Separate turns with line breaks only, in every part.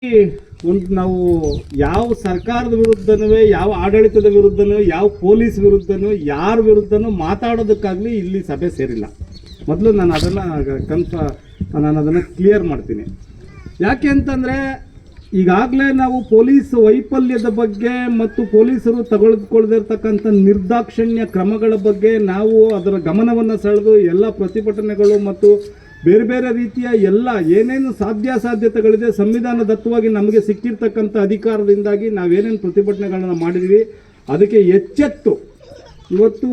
ಒಂದು ನಾವು ಯಾವ ಸರ್ಕಾರದ ವಿರುದ್ಧನೂ, ಯಾವ ಆಡಳಿತದ ವಿರುದ್ಧನೂ, ಯಾವ ಪೊಲೀಸ್ ವಿರುದ್ಧನೂ, ಯಾರ ವಿರುದ್ಧನೂ ಮಾತಾಡೋದಕ್ಕಾಗಲಿ ಇಲ್ಲಿ ಸಭೆ ಸೇರಿಲ್ಲ. ಮೊದಲು ನಾನು ಅದನ್ನು ಕ್ಲಿಯರ್ ಮಾಡ್ತೀನಿ. ಯಾಕೆ ಅಂತಂದರೆ ಈಗಾಗಲೇ ನಾವು ಪೊಲೀಸ್ ವೈಫಲ್ಯದ ಬಗ್ಗೆ ಮತ್ತು ಪೊಲೀಸರು ತೆಗೆದುಕೊಳ್ಳದಿರ್ತಕ್ಕಂಥ ನಿರ್ದಾಕ್ಷಿಣ್ಯ ಕ್ರಮಗಳ ಬಗ್ಗೆ ನಾವು ಅದರ ಗಮನವನ್ನು ಸೆಳೆದು ಎಲ್ಲ ಪ್ರತಿಭಟನೆಗಳು ಮತ್ತು ಬೇರೆ ಬೇರೆ ರೀತಿಯ ಎಲ್ಲ ಏನೇನು ಸಾಧ್ಯತೆಗಳಿದೆ ಸಂವಿಧಾನದತ್ತವಾಗಿ ನಮಗೆ ಸಿಕ್ಕಿರ್ತಕ್ಕಂಥ ಅಧಿಕಾರದಿಂದಾಗಿ ನಾವೇನೇನು ಪ್ರತಿಭಟನೆಗಳನ್ನು ಮಾಡಿದ್ವಿ ಅದಕ್ಕೆ ಎಚ್ಚೆತ್ತು ಇವತ್ತು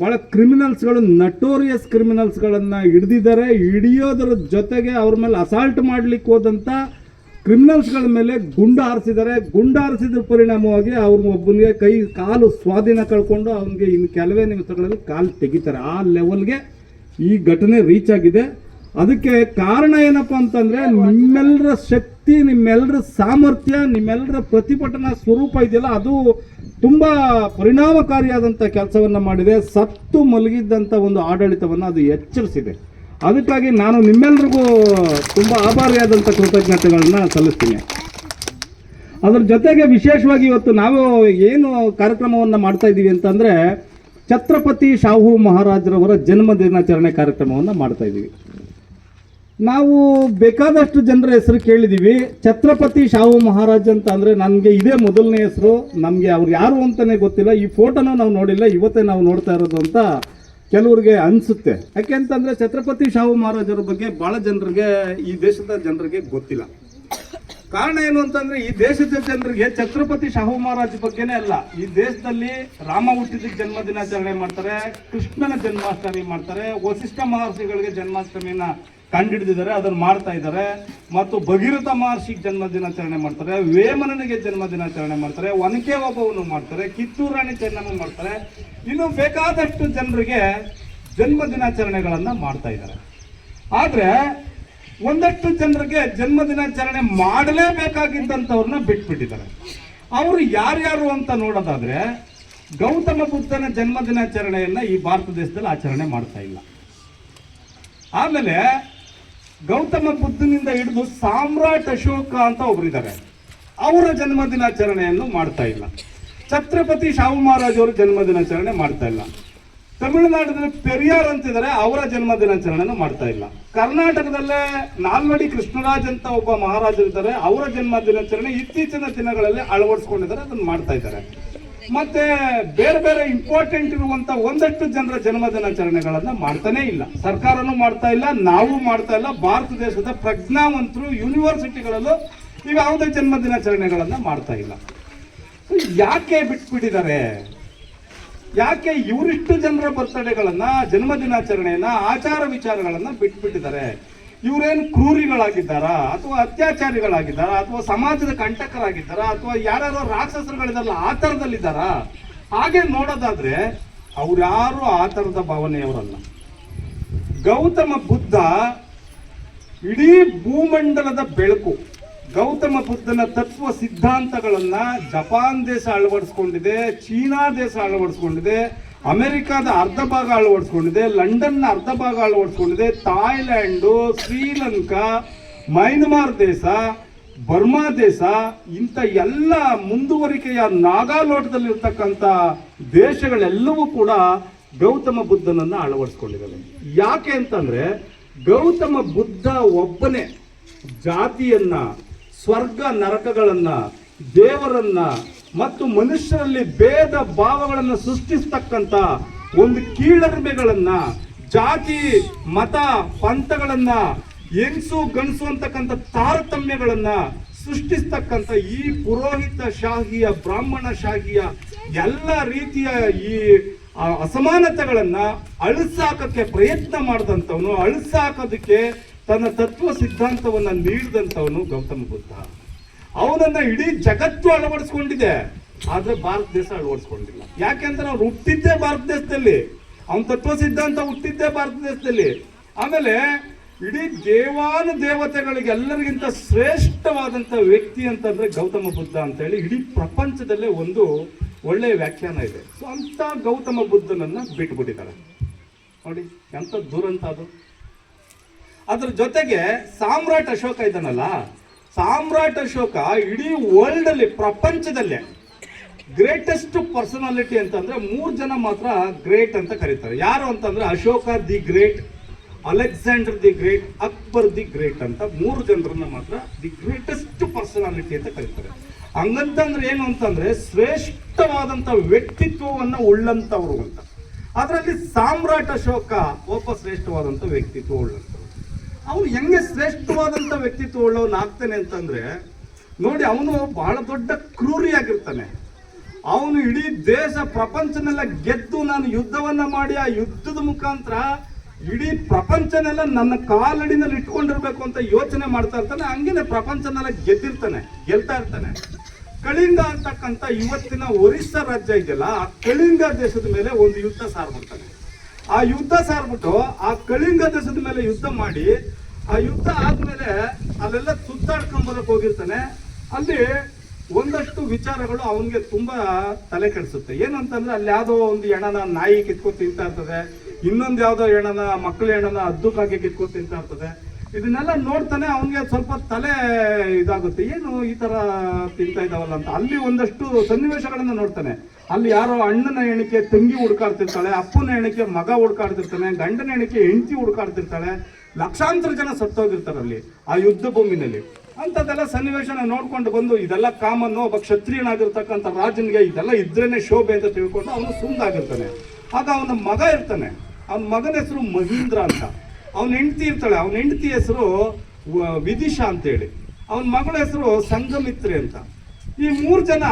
ಭಾಳ ಕ್ರಿಮಿನಲ್ಸ್ಗಳು, ನಟೋರಿಯಸ್ ಕ್ರಿಮಿನಲ್ಸ್ಗಳನ್ನು ಹಿಡಿದಿದ್ದಾರೆ. ಹಿಡಿಯೋದ್ರ ಜೊತೆಗೆ ಅವ್ರ ಮೇಲೆ ಅಸಾಲ್ಟ್ ಮಾಡಲಿಕ್ಕೆ ಹೋದಂಥ ಕ್ರಿಮಿನಲ್ಸ್ಗಳ ಮೇಲೆ ಗುಂಡು ಹಾರಿಸಿದ್ರ ಪರಿಣಾಮವಾಗಿ ಅವ್ರ ಒಬ್ಬನಿಗೆ ಕೈ ಕಾಲು ಸ್ವಾಧೀನ ಕಳ್ಕೊಂಡು ಅವನಿಗೆ ಇನ್ನು ಕೆಲವೇ ನಿಮಿಷಗಳಲ್ಲಿ ಕಾಲು ತೆಗಿತಾರೆ. ಆ ಲೆವೆಲ್ಗೆ ಈ ಘಟನೆ ರೀಚ್ ಆಗಿದೆ. ಅದಕ್ಕೆ ಕಾರಣ ಏನಪ್ಪ ಅಂತಂದರೆ ನಿಮ್ಮೆಲ್ಲರ ಶಕ್ತಿ, ನಿಮ್ಮೆಲ್ಲರ ಸಾಮರ್ಥ್ಯ, ನಿಮ್ಮೆಲ್ಲರ ಪ್ರತಿಭಟನಾ ಸ್ವರೂಪ ಇದೆಯಲ್ಲ, ಅದು ತುಂಬ ಪರಿಣಾಮಕಾರಿಯಾದಂಥ ಕೆಲಸವನ್ನು ಮಾಡಿದೆ. ಸತ್ತು ಮಲಗಿದ್ದಂಥ ಒಂದು ಆಡಳಿತವನ್ನು ಅದು ಎಚ್ಚರಿಸಿದೆ. ಅದಕ್ಕಾಗಿ ನಾನು ನಿಮ್ಮೆಲ್ಲರಿಗೂ ತುಂಬ ಆಭಾರಿಯಾದಂಥ ಕೃತಜ್ಞತೆಗಳನ್ನ ಸಲ್ಲಿಸ್ತೀನಿ. ಅದರ ಜೊತೆಗೆ ವಿಶೇಷವಾಗಿ ಇವತ್ತು ನಾವು ಏನು ಕಾರ್ಯಕ್ರಮವನ್ನು ಮಾಡ್ತಾ ಇದ್ದೀವಿ ಅಂತಂದರೆ ಛತ್ರಪತಿ ಶಾಹು ಮಹಾರಾಜರವರ ಜನ್ಮ ದಿನಾಚರಣೆ ಕಾರ್ಯಕ್ರಮವನ್ನು ಮಾಡ್ತಾ ಇದ್ದೀವಿ. ನಾವು ಬೇಕಾದಷ್ಟು ಜನರ ಹೆಸರು ಕೇಳಿದ್ದೀವಿ. ಛತ್ರಪತಿ ಶಾಹು ಮಹಾರಾಜ್ ಅಂತ ಅಂದರೆ ನನಗೆ ಇದೇ ಮೊದಲನೇ ಹೆಸರು. ನಮಗೆ ಅವ್ರು ಯಾರು ಅಂತಲೇ ಗೊತ್ತಿಲ್ಲ. ಈ ಫೋಟೋನ ನಾವು ನೋಡಿಲ್ಲ, ಇವತ್ತೇ ನಾವು ನೋಡ್ತಾ ಇರೋದು ಅಂತ ಕೆಲವ್ರಿಗೆ ಅನಿಸುತ್ತೆ. ಯಾಕೆ ಅಂತಂದರೆ ಛತ್ರಪತಿ ಶಾಹು ಮಹಾರಾಜರ ಬಗ್ಗೆ ಭಾಳ ಜನರಿಗೆ, ಈ ದೇಶದ ಜನರಿಗೆ ಗೊತ್ತಿಲ್ಲ. ಕಾರಣ ಏನು ಅಂತಂದರೆ ಈ ದೇಶದ ಜನರಿಗೆ ಛತ್ರಪತಿ ಶಾಹು ಮಹಾರಾಜ್ ಬಗ್ಗೆನೇ ಅಲ್ಲ, ಈ ದೇಶದಲ್ಲಿ ರಾಮ ಹುಟ್ಟಿದ ಜನ್ಮ ದಿನಾಚರಣೆ ಮಾಡ್ತಾರೆ, ಕೃಷ್ಣನ ಜನ್ಮಾಷ್ಟಮಿ ಮಾಡ್ತಾರೆ, ವಸಿಷ್ಠ ಮಹರ್ಷಿಗಳಿಗೆ ಜನ್ಮಾಷ್ಟಮಿನ ಕಂಡುಹಿಡಿದಿದ್ದಾರೆ, ಅದನ್ನು ಮಾಡ್ತಾ ಇದ್ದಾರೆ. ಮತ್ತು ಭಗೀರಥ ಮಹರ್ಷಿಗೆ ಜನ್ಮ ದಿನಾಚರಣೆ ಮಾಡ್ತಾರೆ, ವೇಮನನಿಗೆ ಜನ್ಮ ದಿನಾಚರಣೆ ಮಾಡ್ತಾರೆ, ಒನಕೆ ಓಬವ್ವನು ಮಾಡ್ತಾರೆ, ಕಿತ್ತೂರು ರಾಣಿ ಚೆನ್ನಮ್ಮ ಮಾಡ್ತಾರೆ. ಇನ್ನು ಬೇಕಾದಷ್ಟು ಜನರಿಗೆ ಜನ್ಮ ದಿನಾಚರಣೆಗಳನ್ನು ಮಾಡ್ತಾ ಇದ್ದಾರೆ. ಆದರೆ ಒಂದಷ್ಟು ಜನರಿಗೆ ಜನ್ಮ ದಿನಾಚರಣೆ ಮಾಡಲೇಬೇಕಾಗಿದ್ದಂಥವ್ರನ್ನ ಬಿಟ್ಬಿಟ್ಟಿದ್ದಾರೆ. ಅವರು ಯಾರ್ಯಾರು ಅಂತ ನೋಡೋದಾದ್ರೆ ಗೌತಮ ಬುದ್ಧನ ಜನ್ಮ ದಿನಾಚರಣೆಯನ್ನು ಈ ಭಾರತ ದೇಶದಲ್ಲಿ ಆಚರಣೆ ಮಾಡ್ತಾ ಇಲ್ಲ. ಆಮೇಲೆ ಗೌತಮ ಬುದ್ಧನಿಂದ ಹಿಡಿದು ಸಾಮ್ರಾಟ್ ಅಶೋಕ ಅಂತ ಒಬ್ಬರಿದ್ದಾರೆ, ಅವರ ಜನ್ಮ ದಿನಾಚರಣೆಯನ್ನು ಮಾಡ್ತಾ ಇಲ್ಲ. ಛತ್ರಪತಿ ಶಾಹು ಮಹಾರಾಜ್ ಅವರ ಜನ್ಮ ದಿನಾಚರಣೆ ಮಾಡ್ತಾ ಇಲ್ಲ. ತಮಿಳುನಾಡಿನಲ್ಲಿ ಪೆರಿಯಾರ್ ಅಂತಿದ್ದಾರೆ, ಅವರ ಜನ್ಮ ದಿನಾಚರಣೆಯನ್ನು ಮಾಡ್ತಾ ಇಲ್ಲ. ಕರ್ನಾಟಕದಲ್ಲೇ ನಾಲ್ವಡಿ ಕೃಷ್ಣರಾಜ್ ಅಂತ ಒಬ್ಬ ಮಹಾರಾಜರಿದ್ದಾರೆ, ಅವರ ಜನ್ಮ ದಿನಾಚರಣೆ ಇತ್ತೀಚಿನ ದಿನಗಳಲ್ಲಿ ಅಳವಡಿಸ್ಕೊಂಡಿದ್ದಾರೆ, ಅದನ್ನು ಮಾಡ್ತಾ ಇದ್ದಾರೆ. ಮತ್ತೆ ಬೇರೆ ಬೇರೆ ಇಂಪಾರ್ಟೆಂಟ್ ಇರುವಂತ ಒಂದಷ್ಟು ಜನರ ಜನ್ಮ ದಿನಾಚರಣೆಗಳನ್ನ ಮಾಡ್ತಾನೆ ಇಲ್ಲ. ಸರ್ಕಾರನೂ ಮಾಡ್ತಾ ಇಲ್ಲ, ನಾವು ಮಾಡ್ತಾ ಇಲ್ಲ. ಭಾರತ ದೇಶದ ಪ್ರಜ್ಞಾವಂತರು ಯೂನಿವರ್ಸಿಟಿಗಳಲ್ಲೂ ಈಗ ಯಾವುದೇ ಜನ್ಮ ದಿನಾಚರಣೆಗಳನ್ನ ಮಾಡ್ತಾ ಇಲ್ಲ. ಯಾಕೆ ಬಿಟ್ಬಿಟ್ಟಿದ್ದಾರೆ? ಯಾಕೆ ಇವರಿಷ್ಟು ಜನರ ಬರ್ತಡೇಗಳನ್ನ, ಜನ್ಮ ದಿನಾಚರಣೆಯನ್ನ, ಆಚಾರ ವಿಚಾರಗಳನ್ನ ಬಿಟ್ಬಿಟ್ಟಿದ್ದಾರೆ? ಇವರೇನು ಕ್ರೂರಿಗಳಾಗಿದ್ದಾರಾ, ಅಥವಾ ಅತ್ಯಾಚಾರಿಗಳಾಗಿದ್ದಾರಾ, ಅಥವಾ ಸಮಾಜದ ಕಂಟಕರಾಗಿದ್ದಾರಾ, ಅಥವಾ ಯಾರ್ಯಾರೋ ರಾಕ್ಷಸರುಗಳಿದಾರಲ್ಲ ಆ ಥರದಲ್ಲಿದ್ದಾರಾ? ಹಾಗೆ ನೋಡೋದಾದ್ರೆ ಅವ್ರ್ಯಾರು ಆ ಥರದ ಭಾವನೆಯವರಲ್ಲ. ಗೌತಮ ಬುದ್ಧ ಇಡೀ ಭೂಮಂಡಲದ ಬೆಳಕು. ಗೌತಮ ಬುದ್ಧನ ತತ್ವ ಸಿದ್ಧಾಂತಗಳನ್ನ ಜಪಾನ್ ದೇಶ ಅಳವಡಿಸ್ಕೊಂಡಿದೆ, ಚೀನಾ ದೇಶ ಅಳವಡಿಸ್ಕೊಂಡಿದೆ, ಅಮೆರಿಕಾದ ಅರ್ಧ ಭಾಗ ಅಳವಡಿಸ್ಕೊಂಡಿದೆ, ಲಂಡನ್ನ ಅರ್ಧ ಭಾಗ ಅಳವಡಿಸ್ಕೊಂಡಿದೆ, ಥಾಯ್ಲ್ಯಾಂಡು, ಶ್ರೀಲಂಕಾ, ಮೈನ್ಮಾರ್ ದೇಶ, ಬರ್ಮಾ ದೇಶ, ಇಂಥ ಎಲ್ಲ ಮುಂದುವರಿಕೆಯ ನಾಗಾಲೋಟದಲ್ಲಿರ್ತಕ್ಕಂಥ ದೇಶಗಳೆಲ್ಲವೂ ಕೂಡ ಗೌತಮ ಬುದ್ಧನನ್ನು ಅಳವಡಿಸ್ಕೊಂಡಿದ್ದಾವೆ. ಯಾಕೆ ಅಂತಂದ್ರೆ ಗೌತಮ ಬುದ್ಧ ಒಬ್ಬನೇ ಜಾತಿಯನ್ನ, ಸ್ವರ್ಗ ನರಕಗಳನ್ನ, ದೇವರನ್ನ ಮತ್ತು ಮನುಷ್ಯರಲ್ಲಿ ಭೇದ ಭಾವಗಳನ್ನು ಸೃಷ್ಟಿಸ್ತಕ್ಕಂಥ ಒಂದು ಕೀಳರಿಮೆಗಳನ್ನ, ಜಾತಿ ಮತ ಪಂಥಗಳನ್ನ, ಹೆಂಗಸು ಗಂಡಸು ಅಂತಕ್ಕಂಥ ತಾರತಮ್ಯಗಳನ್ನ ಸೃಷ್ಟಿಸ್ತಕ್ಕಂಥ ಈ ಪುರೋಹಿತ ಶಾಹಿಯ, ಬ್ರಾಹ್ಮಣ ಶಾಹಿಯ ಎಲ್ಲ ರೀತಿಯ ಈ ಅಸಮಾನತೆಗಳನ್ನ ಅಳಿಸಾಕಕ್ಕೆ ಪ್ರಯತ್ನ ಮಾಡಿದಂಥವನು, ಅಳಿಸಾಕೋದಕ್ಕೆ ತನ್ನ ತತ್ವ ಸಿದ್ಧಾಂತವನ್ನ ನೀಡಿದಂಥವನು ಗೌತಮ ಬುದ್ಧ. ಅವನನ್ನ ಇಡೀ ಜಗತ್ತು ಅಳವಡಿಸ್ಕೊಂಡಿದೆ, ಆದ್ರೆ ಭಾರತ ದೇಶ ಅಳವಡಿಸ್ಕೊಂಡಿಲ್ಲ. ಯಾಕೆಂದ್ರೆ ಅವ್ರು ಹುಟ್ಟಿದ್ದೇ ಭಾರತ ದೇಶದಲ್ಲಿ, ಅವನ ತತ್ವ ಸಿದ್ಧಾಂತ ಹುಟ್ಟಿದ್ದೇ ಭಾರತ ದೇಶದಲ್ಲಿ. ಆಮೇಲೆ ಇಡೀ ದೇವತೆಗಳಿಗೆ ಎಲ್ಲರಿಗಿಂತ ಶ್ರೇಷ್ಠವಾದಂಥ ವ್ಯಕ್ತಿ ಅಂತಂದ್ರೆ ಗೌತಮ ಬುದ್ಧ ಅಂತ ಹೇಳಿ ಇಡೀ ಪ್ರಪಂಚದಲ್ಲೇ ಒಂದು ಒಳ್ಳೆಯ ವ್ಯಾಖ್ಯಾನ ಇದೆ. ಸೊ ಅಂತ ಗೌತಮ ಬುದ್ಧನನ್ನ ಬಿಟ್ಬಿಟ್ಟಿದ್ದಾರೆ ನೋಡಿ, ಎಂತ ದುರಂತ ಅದು. ಅದ್ರ ಜೊತೆಗೆ ಸಾಮ್ರಾಟ್ ಅಶೋಕ ಇದ್ದಾನಲ್ಲ, ಸಾಮ್ರಾಟ್ ಅಶೋಕ ಇಡೀ ವರ್ಲ್ಡ್ ಅಲ್ಲಿ, ಪ್ರಪಂಚದಲ್ಲೇ ಗ್ರೇಟೆಸ್ಟ್ ಪರ್ಸನಾಲಿಟಿ ಅಂತಂದ್ರೆ 3 ಜನ ಮಾತ್ರ ಗ್ರೇಟ್ ಅಂತ ಕರೀತಾರೆ. ಯಾರು ಅಂತಂದ್ರೆ Ashoka the great, Alexander the great, Akbar the great ಅಂತ 3 ಜನರನ್ನ ಮಾತ್ರ ದಿ ಗ್ರೇಟೆಸ್ಟ್ ಪರ್ಸನಾಲಿಟಿ ಅಂತ ಕರೀತಾರೆ. ಹಂಗಂತಂದ್ರೆ ಏನು ಅಂತಂದ್ರೆ ಶ್ರೇಷ್ಠವಾದಂತ ವ್ಯಕ್ತಿತ್ವವನ್ನ ಉಳ್ಳಂತವ್ರು ಅಂತ. ಅದರಲ್ಲಿ ಸಾಮ್ರಾಟ್ ಅಶೋಕ ಒಬ್ಬ ಶ್ರೇಷ್ಠವಾದಂತ ವ್ಯಕ್ತಿತ್ವ ಉಳ್ಳಂತ. ಅವನು ಹೆಂಗೆ ಶ್ರೇಷ್ಠವಾದಂತ ವ್ಯಕ್ತಿತ್ವ ಉಳ್ಳವನು ಆಗ್ತಾನೆ ಅಂತಂದ್ರೆ ನೋಡಿ, ಅವನು ಬಹಳ ದೊಡ್ಡ ಕ್ರೂರಿಯಾಗಿರ್ತಾನೆ. ಅವನು ಇಡೀ ದೇಶ ಪ್ರಪಂಚನೆಲ್ಲ ಗೆದ್ದು ನಾನು ಯುದ್ಧವನ್ನ ಮಾಡಿ ಆ ಯುದ್ಧದ ಮುಖಾಂತರ ಇಡೀ ಪ್ರಪಂಚನೆಲ್ಲ ನನ್ನ ಕಾಲಡಿನಲ್ಲಿ ಇಟ್ಕೊಂಡಿರ್ಬೇಕು ಅಂತ ಯೋಚನೆ ಮಾಡ್ತಾ ಇರ್ತಾನೆ. ಹಂಗೇನೆ ಪ್ರಪಂಚನೆಲ್ಲ ಗೆಲ್ತಾ ಇರ್ತಾನೆ. ಕಳಿಂಗ ಅಂತಕ್ಕಂಥ ಇವತ್ತಿನ ಒರಿಸ್ಸಾ ರಾಜ್ಯ ಇದೆಯಲ್ಲ, ಆ ಕಳಿಂಗ ದೇಶದ ಮೇಲೆ ಒಂದು ಯುದ್ಧ ಸಾರ್ಬಿಡ್ತಾನೆ. ಆ ಯುದ್ಧ ಸಾರ್ಬಿಟ್ಟು ಆ ಕಳಿಂಗ ದೇಶದ ಮೇಲೆ ಯುದ್ಧ ಮಾಡಿ, ಆ ಯುದ್ಧ ಆದ್ಮೇಲೆ ಅಲ್ಲೆಲ್ಲ ಸುತ್ತಾಡ್ಕೊಂಬರಕ್ ಹೋಗಿರ್ತಾನೆ. ಅಲ್ಲಿ ಒಂದಷ್ಟು ವಿಚಾರಗಳು ಅವನಿಗೆ ತುಂಬಾ ತಲೆ ಕೆಡಿಸುತ್ತೆ. ಏನು ಅಂತಂದ್ರೆ ಅಲ್ಲಿ ಯಾವುದೋ ಒಂದು ಹೆಣನ ನಾಯಿ ಕಿತ್ಕೊಂಡು ತಿಂತಾ ಇರ್ತದೆ, ಇನ್ನೊಂದು ಯಾವುದೋ ಹೆಣನ ಮಕ್ಕಳ ಹೆಣನ ಹದ್ದುಕಾಗಿ ಕಿತ್ಕೊಂಡು ತಿಂತಾ ಇರ್ತದೆ. ಇದನ್ನೆಲ್ಲ ನೋಡ್ತಾನೆ, ಅವನಿಗೆ ಸ್ವಲ್ಪ ತಲೆ ಇದಾಗುತ್ತೆ, ಏನು ಈ ತರ ತಿಂತಾ ಇದಾವಲ್ಲ ಅಂತ. ಅಲ್ಲಿ ಒಂದಷ್ಟು ಸನ್ನಿವೇಶಗಳನ್ನ ನೋಡ್ತಾನೆ. ಅಲ್ಲಿ ಯಾರೋ ಅಣ್ಣನ ಎಣಿಕೆ ತಂಗಿ ಹುಡ್ಕಾಡ್ತಿರ್ತಾಳೆ, ಅಪ್ಪನ ಎಣಿಕೆ ಮಗ ಹುಡ್ಕಾಡ್ತಿರ್ತಾನೆ, ಗಂಡನ ಎಣಿಕೆ ಹೆಂಡತಿ ಹುಡ್ಕಾಡ್ತಿರ್ತಾಳೆ. ಲಕ್ಷಾಂತರ ಜನ ಸತ್ತೋಗಿರ್ತಾರೆ ಅಲ್ಲಿ ಆ ಯುದ್ಧ ಭೂಮಿನಲ್ಲಿ. ಅಂಥದ್ದೆಲ್ಲ ಸನ್ನಿವೇಶನ ನೋಡ್ಕೊಂಡು ಬಂದು ಇದೆಲ್ಲ ಕಾಮನ್ನು ಒಬ್ಬ ಕ್ಷತ್ರಿಯನಾಗಿರ್ತಕ್ಕಂಥ ರಾಜನಿಗೆ ಇದೆಲ್ಲ ಇದ್ರೇನೆ ಶೋಭೆ ಅಂತ ತಿಳ್ಕೊಂಡು ಅವನು ಸುಮ್ಮನಾಗಿರ್ತಾನೆ. ಆಗ ಅವನ ಮಗ ಇರ್ತಾನೆ, ಅವನ ಮಗನ ಹೆಸರು ಮಹೀಂದ್ರ ಅಂತ. ಅವನ ಹೆಂಡತಿ ಇರ್ತಾಳೆ, ಅವನ ಹೆಂಡತಿ ಹೆಸರು ವಿದಿಶಾ ಅಂತೇಳಿ, ಅವನ ಮಗಳ ಹೆಸರು ಸಂಘಮಿತ್ರಿ ಅಂತ. ಈ 3 ಜನ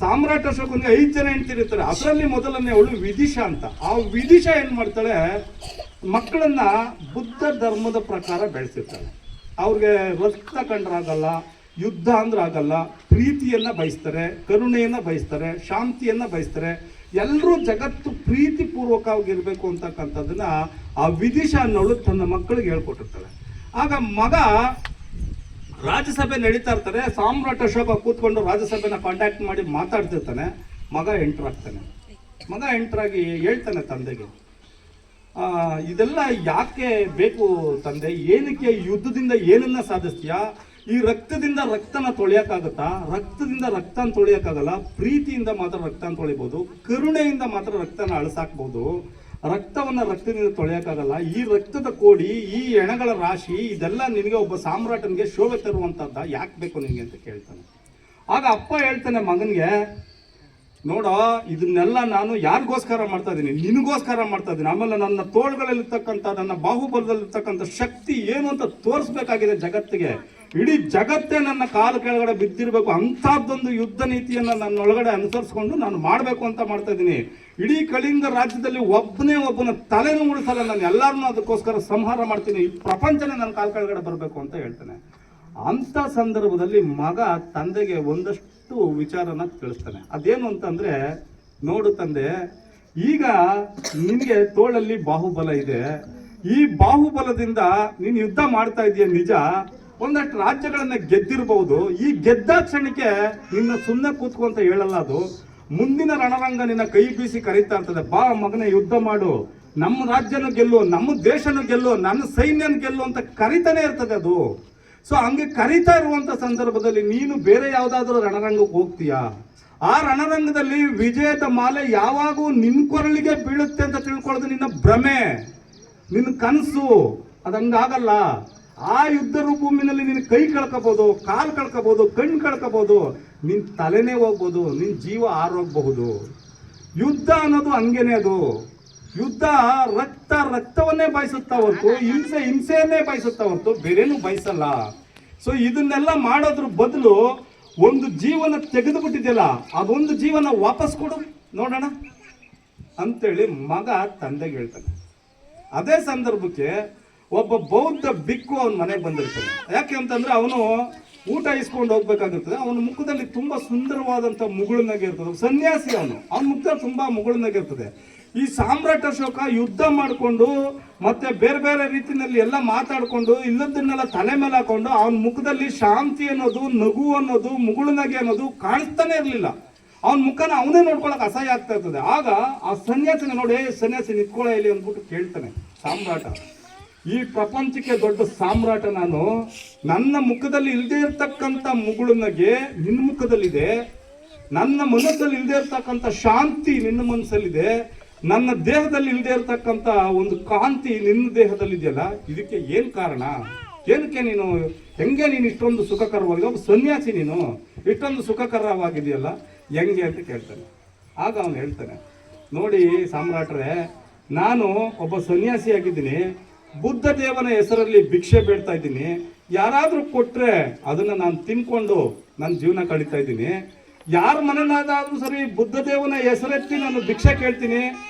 ಸಾಮ್ರಾಟ್ ಅಶೋಕನಿಗೆ 5 ಜನ ಹೆಂಡತಿ ಇರ್ತಾರೆ. ಅದರಲ್ಲಿ ಮೊದಲನೇ ಅವಳು ವಿದಿಶಾ ಅಂತ. ಆ ವಿದಿಶಾ ಏನ್ ಮಾಡ್ತಾಳೆ, ಮಕ್ಕಳನ್ನ ಬುದ್ಧ ಧರ್ಮದ ಪ್ರಕಾರ ಬೆಳೆಸಿರ್ತಾಳೆ. ಅವ್ರಿಗೆ ರಕ್ತ ಕಂಡ್ರಾಗಲ್ಲ, ಯುದ್ಧ ಅಂದ್ರೆ ಆಗಲ್ಲ, ಪ್ರೀತಿಯನ್ನ ಬಯಸ್ತಾರೆ, ಕರುಣೆಯನ್ನ ಬಯಸ್ತಾರೆ, ಶಾಂತಿಯನ್ನ ಬಯಸ್ತಾರೆ. ಎಲ್ಲರೂ ಜಗತ್ತು ಪ್ರೀತಿ ಪೂರ್ವಕವಾಗಿರ್ಬೇಕು ಅಂತಕ್ಕಂಥದ್ದನ್ನ ಆ ವಿದಿಶಾ ಅನ್ನೋಳು ತನ್ನ ಮಕ್ಕಳಿಗೆ ಹೇಳ್ಕೊಟ್ಟಿರ್ತಾಳೆ. ಆಗ ಮಗ ರಾಜ್ಯಸಭೆ ನಡೀತಾ ಇರ್ತಾರೆ, ಸಾಮ್ರಾಟ್ ಅಶೋಕ ಕೂತ್ಕೊಂಡು ರಾಜ್ಯಸಭೆನ ಕಾಂಟ್ಯಾಕ್ಟ್ ಮಾಡಿ ಮಾತಾಡ್ತಿರ್ತಾನೆ. ಮಗ ಎಂಟರ್ ಆಗ್ತಾನೆ. ಮಗ ಎಂಟ್ರಾಗಿ ಹೇಳ್ತಾನೆ ತಂದೆಗೆ, ಇದೆಲ್ಲ ಯಾಕೆ ಬೇಕು ತಂದೆ, ಏನಕ್ಕೆ ಯುದ್ಧದಿಂದ ಏನನ್ನ ಸಾಧಿಸ್ತೀಯಾ, ಈ ರಕ್ತದಿಂದ ರಕ್ತನ ತೊಳೆಯಕ್ಕಾಗತ್ತಾ? ರಕ್ತದಿಂದ ರಕ್ತನ ತೊಳೆಯಕ್ಕಾಗಲ್ಲ, ಪ್ರೀತಿಯಿಂದ ಮಾತ್ರ ರಕ್ತನ ತೊಳಿಬಹುದು, ಕರುಣೆಯಿಂದ ಮಾತ್ರ ರಕ್ತನ ಅಳಸಾಕ್ಬಹುದು, ರಕ್ತವನ್ನ ರಕ್ತದಿಂದ ತೊಳೆಯಕ್ಕಾಗಲ್ಲ. ಈ ರಕ್ತದ ಕೋಡಿ, ಈ ಎಣಗಳ ರಾಶಿ, ಇದೆಲ್ಲ ನಿನಗೆ ಒಬ್ಬ ಸಾಮ್ರಾಟನಿಗೆ ಶೋಭೆ ತರುವಂತದ್ದ, ಯಾಕೆ ಬೇಕು ನಿನಗೆ ಅಂತ ಕೇಳ್ತಾನೆ. ಆಗ ಅಪ್ಪ ಹೇಳ್ತಾನೆ ಮಗನಿಗೆ, ನೋಡ, ಇದನ್ನೆಲ್ಲ ನಾನು ಯಾರಿಗೋಸ್ಕರ ಮಾಡ್ತಾ ಇದ್ದೀನಿ, ನಿನಗೋಸ್ಕರ ಮಾಡ್ತಾ ಇದ್ದೀನಿ. ಆಮೇಲೆ ನನ್ನ ತೋಳುಗಳಲ್ಲಿರ್ತಕ್ಕಂಥ, ನನ್ನ ಬಾಹುಬಲದಲ್ಲಿರ್ತಕ್ಕಂಥ ಶಕ್ತಿ ಏನು ಅಂತ ತೋರಿಸ್ಬೇಕಾಗಿದೆ ಜಗತ್ತಿಗೆ. ಇಡೀ ಜಗತ್ತೇ ನನ್ನ ಕಾಲು ಕೆಳಗಡೆ ಬಿದ್ದಿರಬೇಕು, ಅಂಥದ್ದೊಂದು ಯುದ್ಧ ನೀತಿಯನ್ನ ನನ್ನೊಳಗಡೆ ಅನುಸರಿಸ್ಕೊಂಡು ನಾನು ಮಾಡಬೇಕು ಅಂತ ಮಾಡ್ತಾ ಇದ್ದೀನಿ. ಇಡೀ ಕಳಿಂಗ ರಾಜ್ಯದಲ್ಲಿ ಒಬ್ಬನ ತಲೆನೂ ಉಳಿಸಲ್ಲ, ನಾನು ಎಲ್ಲರನ್ನೂ ಅದಕ್ಕೋಸ್ಕರ ಸಂಹಾರ ಮಾಡ್ತೀನಿ, ಈ ಪ್ರಪಂಚನೇ ನನ್ನ ಕಾಲು ಕೆಳಗಡೆ ಬರಬೇಕು ಅಂತ ಹೇಳ್ತಾನೆ. ಅಂತ ಸಂದರ್ಭದಲ್ಲಿ ಮಗ ತಂದೆಗೆ ಒಂದಷ್ಟು ವಿಚಾರನ ತಿಳಿಸ್ತಾನೆ. ಅದೇನು ಅಂತಂದ್ರೆ, ನೋಡು ತಂದೆ, ಈಗ ನಿನ್ಗೆ ತೋಳಲ್ಲಿ ಬಾಹುಬಲ ಇದೆ, ಈ ಬಾಹುಬಲದಿಂದ ನೀನು ಯುದ್ಧ ಮಾಡ್ತಾ ಇದೀಯ ನಿಜ, ಒಂದಷ್ಟು ರಾಜ್ಯಗಳನ್ನ ಗೆದ್ದಿರಬಹುದು. ಈ ಗೆದ್ದ ಕ್ಷಣಕ್ಕೆ ನಿನ್ನ ಸುಮ್ಮನೆ ಕೂತ್ಕೊಂತ ಹೇಳಲ್ಲ, ಅದು ಮುಂದಿನ ರಣರಂಗ ನಿನ್ನ ಕೈ ಬೀಸಿ ಕರೀತಾ ಇರ್ತದೆ. ಬಾ ಮಗನೇ, ಯುದ್ಧ ಮಾಡು, ನಮ್ಮ ರಾಜ್ಯನ ಗೆಲ್ಲು, ನಮ್ಮ ದೇಶನ ಗೆಲ್ಲು, ನನ್ನ ಸೈನ್ಯನ ಗೆಲ್ಲು ಅಂತ ಕರಿತಾನೆ ಇರ್ತದೆ ಅದು. ಸೊ ಹಂಗೆ ಕರಿತಾ ಇರುವಂತ ಸಂದರ್ಭದಲ್ಲಿ ನೀನು ಬೇರೆ ಯಾವ್ದಾದ್ರು ರಣರಂಗಕ್ಕೆ ಹೋಗ್ತೀಯಾ, ಆ ರಣರಂಗದಲ್ಲಿ ವಿಜಯದ ಮಾಲೆ ಯಾವಾಗೂ ನಿನ್ ಕೊರಳಿಗೆ ಬೀಳುತ್ತೆ ಅಂತ ತಿಳ್ಕೊಳ್ಳೋದು ನಿನ್ನ ಭ್ರಮೆ, ನಿನ್ನ ಕನಸು. ಅದಂಗಾಗಲ್ಲ. ಆ ಯುದ್ಧ ಭೂಮಿನಲ್ಲಿ ನಿನ್ ಕೈ ಕಳ್ಕೋಬಹುದು, ಕಾಲು ಕಳ್ಕೋಬಹುದು, ಕಣ್ಣು ಕಳ್ಕೋಬಹುದು, ನಿನ್ ತಲೆನೇ ಹೋಗ್ಬೋದು, ನಿನ್ ಜೀವ ಆರೋಗ್ಬಹುದು. ಯುದ್ಧ ಅನ್ನೋದು ಹಂಗೇನೆ. ಅದು ಯುದ್ಧ ರಕ್ತವನ್ನೇ ಬಯಸುತ್ತಾ ಹೊರತು, ಹಿಂಸೆಯನ್ನೇ ಬಯಸುತ್ತಾ ಹೊರತು ಬೇರೇನು ಬಯಸಲ್ಲ. ಸೊ ಇದನ್ನೆಲ್ಲ ಮಾಡೋದ್ರ ಬದಲು ಒಂದು ಜೀವನ ತೆಗೆದು ಬಿಟ್ಟಿದೆಯಲ್ಲ, ಅದೊಂದು ಜೀವನ ವಾಪಸ್ ಕೊಡು ನೋಡೋಣ ಅಂತೇಳಿ ಮಗ ತಂದೆಗೆ ಹೇಳ್ತಾನೆ. ಅದೇ ಸಂದರ್ಭಕ್ಕೆ ಒಬ್ಬ ಬೌದ್ಧ ಬಿಕ್ಕು ಅವನ ಮನೆಗೆ ಬಂದಿರ್ತಾನೆ. ಯಾಕೆ ಅಂತಂದ್ರೆ ಅವನು ಊಟ ಇಸ್ಕೊಂಡು ಹೋಗ್ಬೇಕಾಗಿರ್ತದೆ. ಅವನ ಮುಖದಲ್ಲಿ ತುಂಬಾ ಸುಂದರವಾದಂತ ಮುಗುಳುನಗೆ ಇರ್ತದೆ. ಸನ್ಯಾಸಿ ಅವನ ಮುಖದಲ್ಲಿ ತುಂಬಾ ಮುಗುಳುನಗೆ ಇರ್ತದೆ. ಈ ಸಾಮ್ರಾಟ್ ಅಶೋಕ ಯುದ್ಧ ಮಾಡಿಕೊಂಡು ಮತ್ತೆ ಬೇರೆ ಬೇರೆ ರೀತಿಯಲ್ಲಿ ಎಲ್ಲ ಮಾತಾಡ್ಕೊಂಡು ಇಲ್ಲದನ್ನೆಲ್ಲ ತಲೆ ಮೇಲೆ ಹಾಕೊಂಡು ಅವನ ಮುಖದಲ್ಲಿ ಶಾಂತಿ ಅನ್ನೋದು, ನಗು ಅನ್ನೋದು, ಮುಗುಳುನಗೆ ಅನ್ನೋದು ಕಾಣಿಸ್ತಾನೆ ಇರಲಿಲ್ಲ. ಅವನ ಮುಖನ ಅವನೇ ನೋಡ್ಕೊಳಕ್ ಅಸಹ್ಯ ಆಗ್ತಾ ಇರ್ತದೆ. ಆಗ ಆ ಸನ್ಯಾಸಿನ ನೋಡಿ, ಸನ್ಯಾಸಿ ನಿಂತ್ಕೊಳ್ಳ ಇಲ್ಲಿ ಅಂದ್ಬಿಟ್ಟು ಕೇಳ್ತಾನೆ ಸಾಮ್ರಾಟ, ಈ ಪ್ರಪಂಚಕ್ಕೆ ದೊಡ್ಡ ಸಾಮ್ರಾಟ ನಾನು. ನನ್ನ ಮುಖದಲ್ಲಿ ಇಲ್ಲದೆ ಇರ್ತಕ್ಕಂಥ ಮುಗುಳುನಗೆ ನಿನ್ನ ಮುಖದಲ್ಲಿದೆ, ನನ್ನ ಮನಸ್ಸಲ್ಲಿ ಇಲ್ಲದೆ ಇರ್ತಕ್ಕಂಥ ಶಾಂತಿ ನಿನ್ನ ಮನಸ್ಸಲ್ಲಿದೆ, ನನ್ನ ದೇಹದಲ್ಲಿ ಇಲ್ಲದೆ ಇರ್ತಕ್ಕಂಥ ಒಂದು ಕಾಂತಿ ನಿನ್ನ ದೇಹದಲ್ಲಿದೆಯಲ್ಲ, ಇದಕ್ಕೆ ಏನ್ ಕಾರಣ? ಏನಕ್ಕೆ ನೀನು ಹೆಂಗೆ ನೀನು ಇಷ್ಟೊಂದು ಸುಖಕರವಾಗಿ, ಒಬ್ಬ ಸನ್ಯಾಸಿ ನೀನು ಇಷ್ಟೊಂದು ಸುಖಕರವಾಗಿದೆಯಲ್ಲ ಹೆಂಗೆ ಅಂತ ಕೇಳ್ತಾನೆ. ಆಗ ಅವನು ಹೇಳ್ತಾನೆ, ನೋಡಿ ಸಾಮ್ರಾಟ್ರೆ, ನಾನು ಒಬ್ಬ ಸನ್ಯಾಸಿ ಆಗಿದ್ದೀನಿ, ಬುದ್ಧ ದೇವನ ಹೆಸರಲ್ಲಿ ಭಿಕ್ಷೆ ಬೇಡ್ತಾ ಇದ್ದೀನಿ. ಯಾರಾದ್ರೂ ಕೊಟ್ರೆ ಅದನ್ನ ನಾನು ತಿನ್ಕೊಂಡು ನನ್ನ ಜೀವನ ಕಳೀತಾ ಇದ್ದೀನಿ. ಯಾರ ಮನೆನಾದ್ರೂ ಸರಿ ಬುದ್ಧ ದೇವನ ಹೆಸರೆತ್ತಿ ನಾನು ಭಿಕ್ಷೆ ಕೇಳ್ತೀನಿ,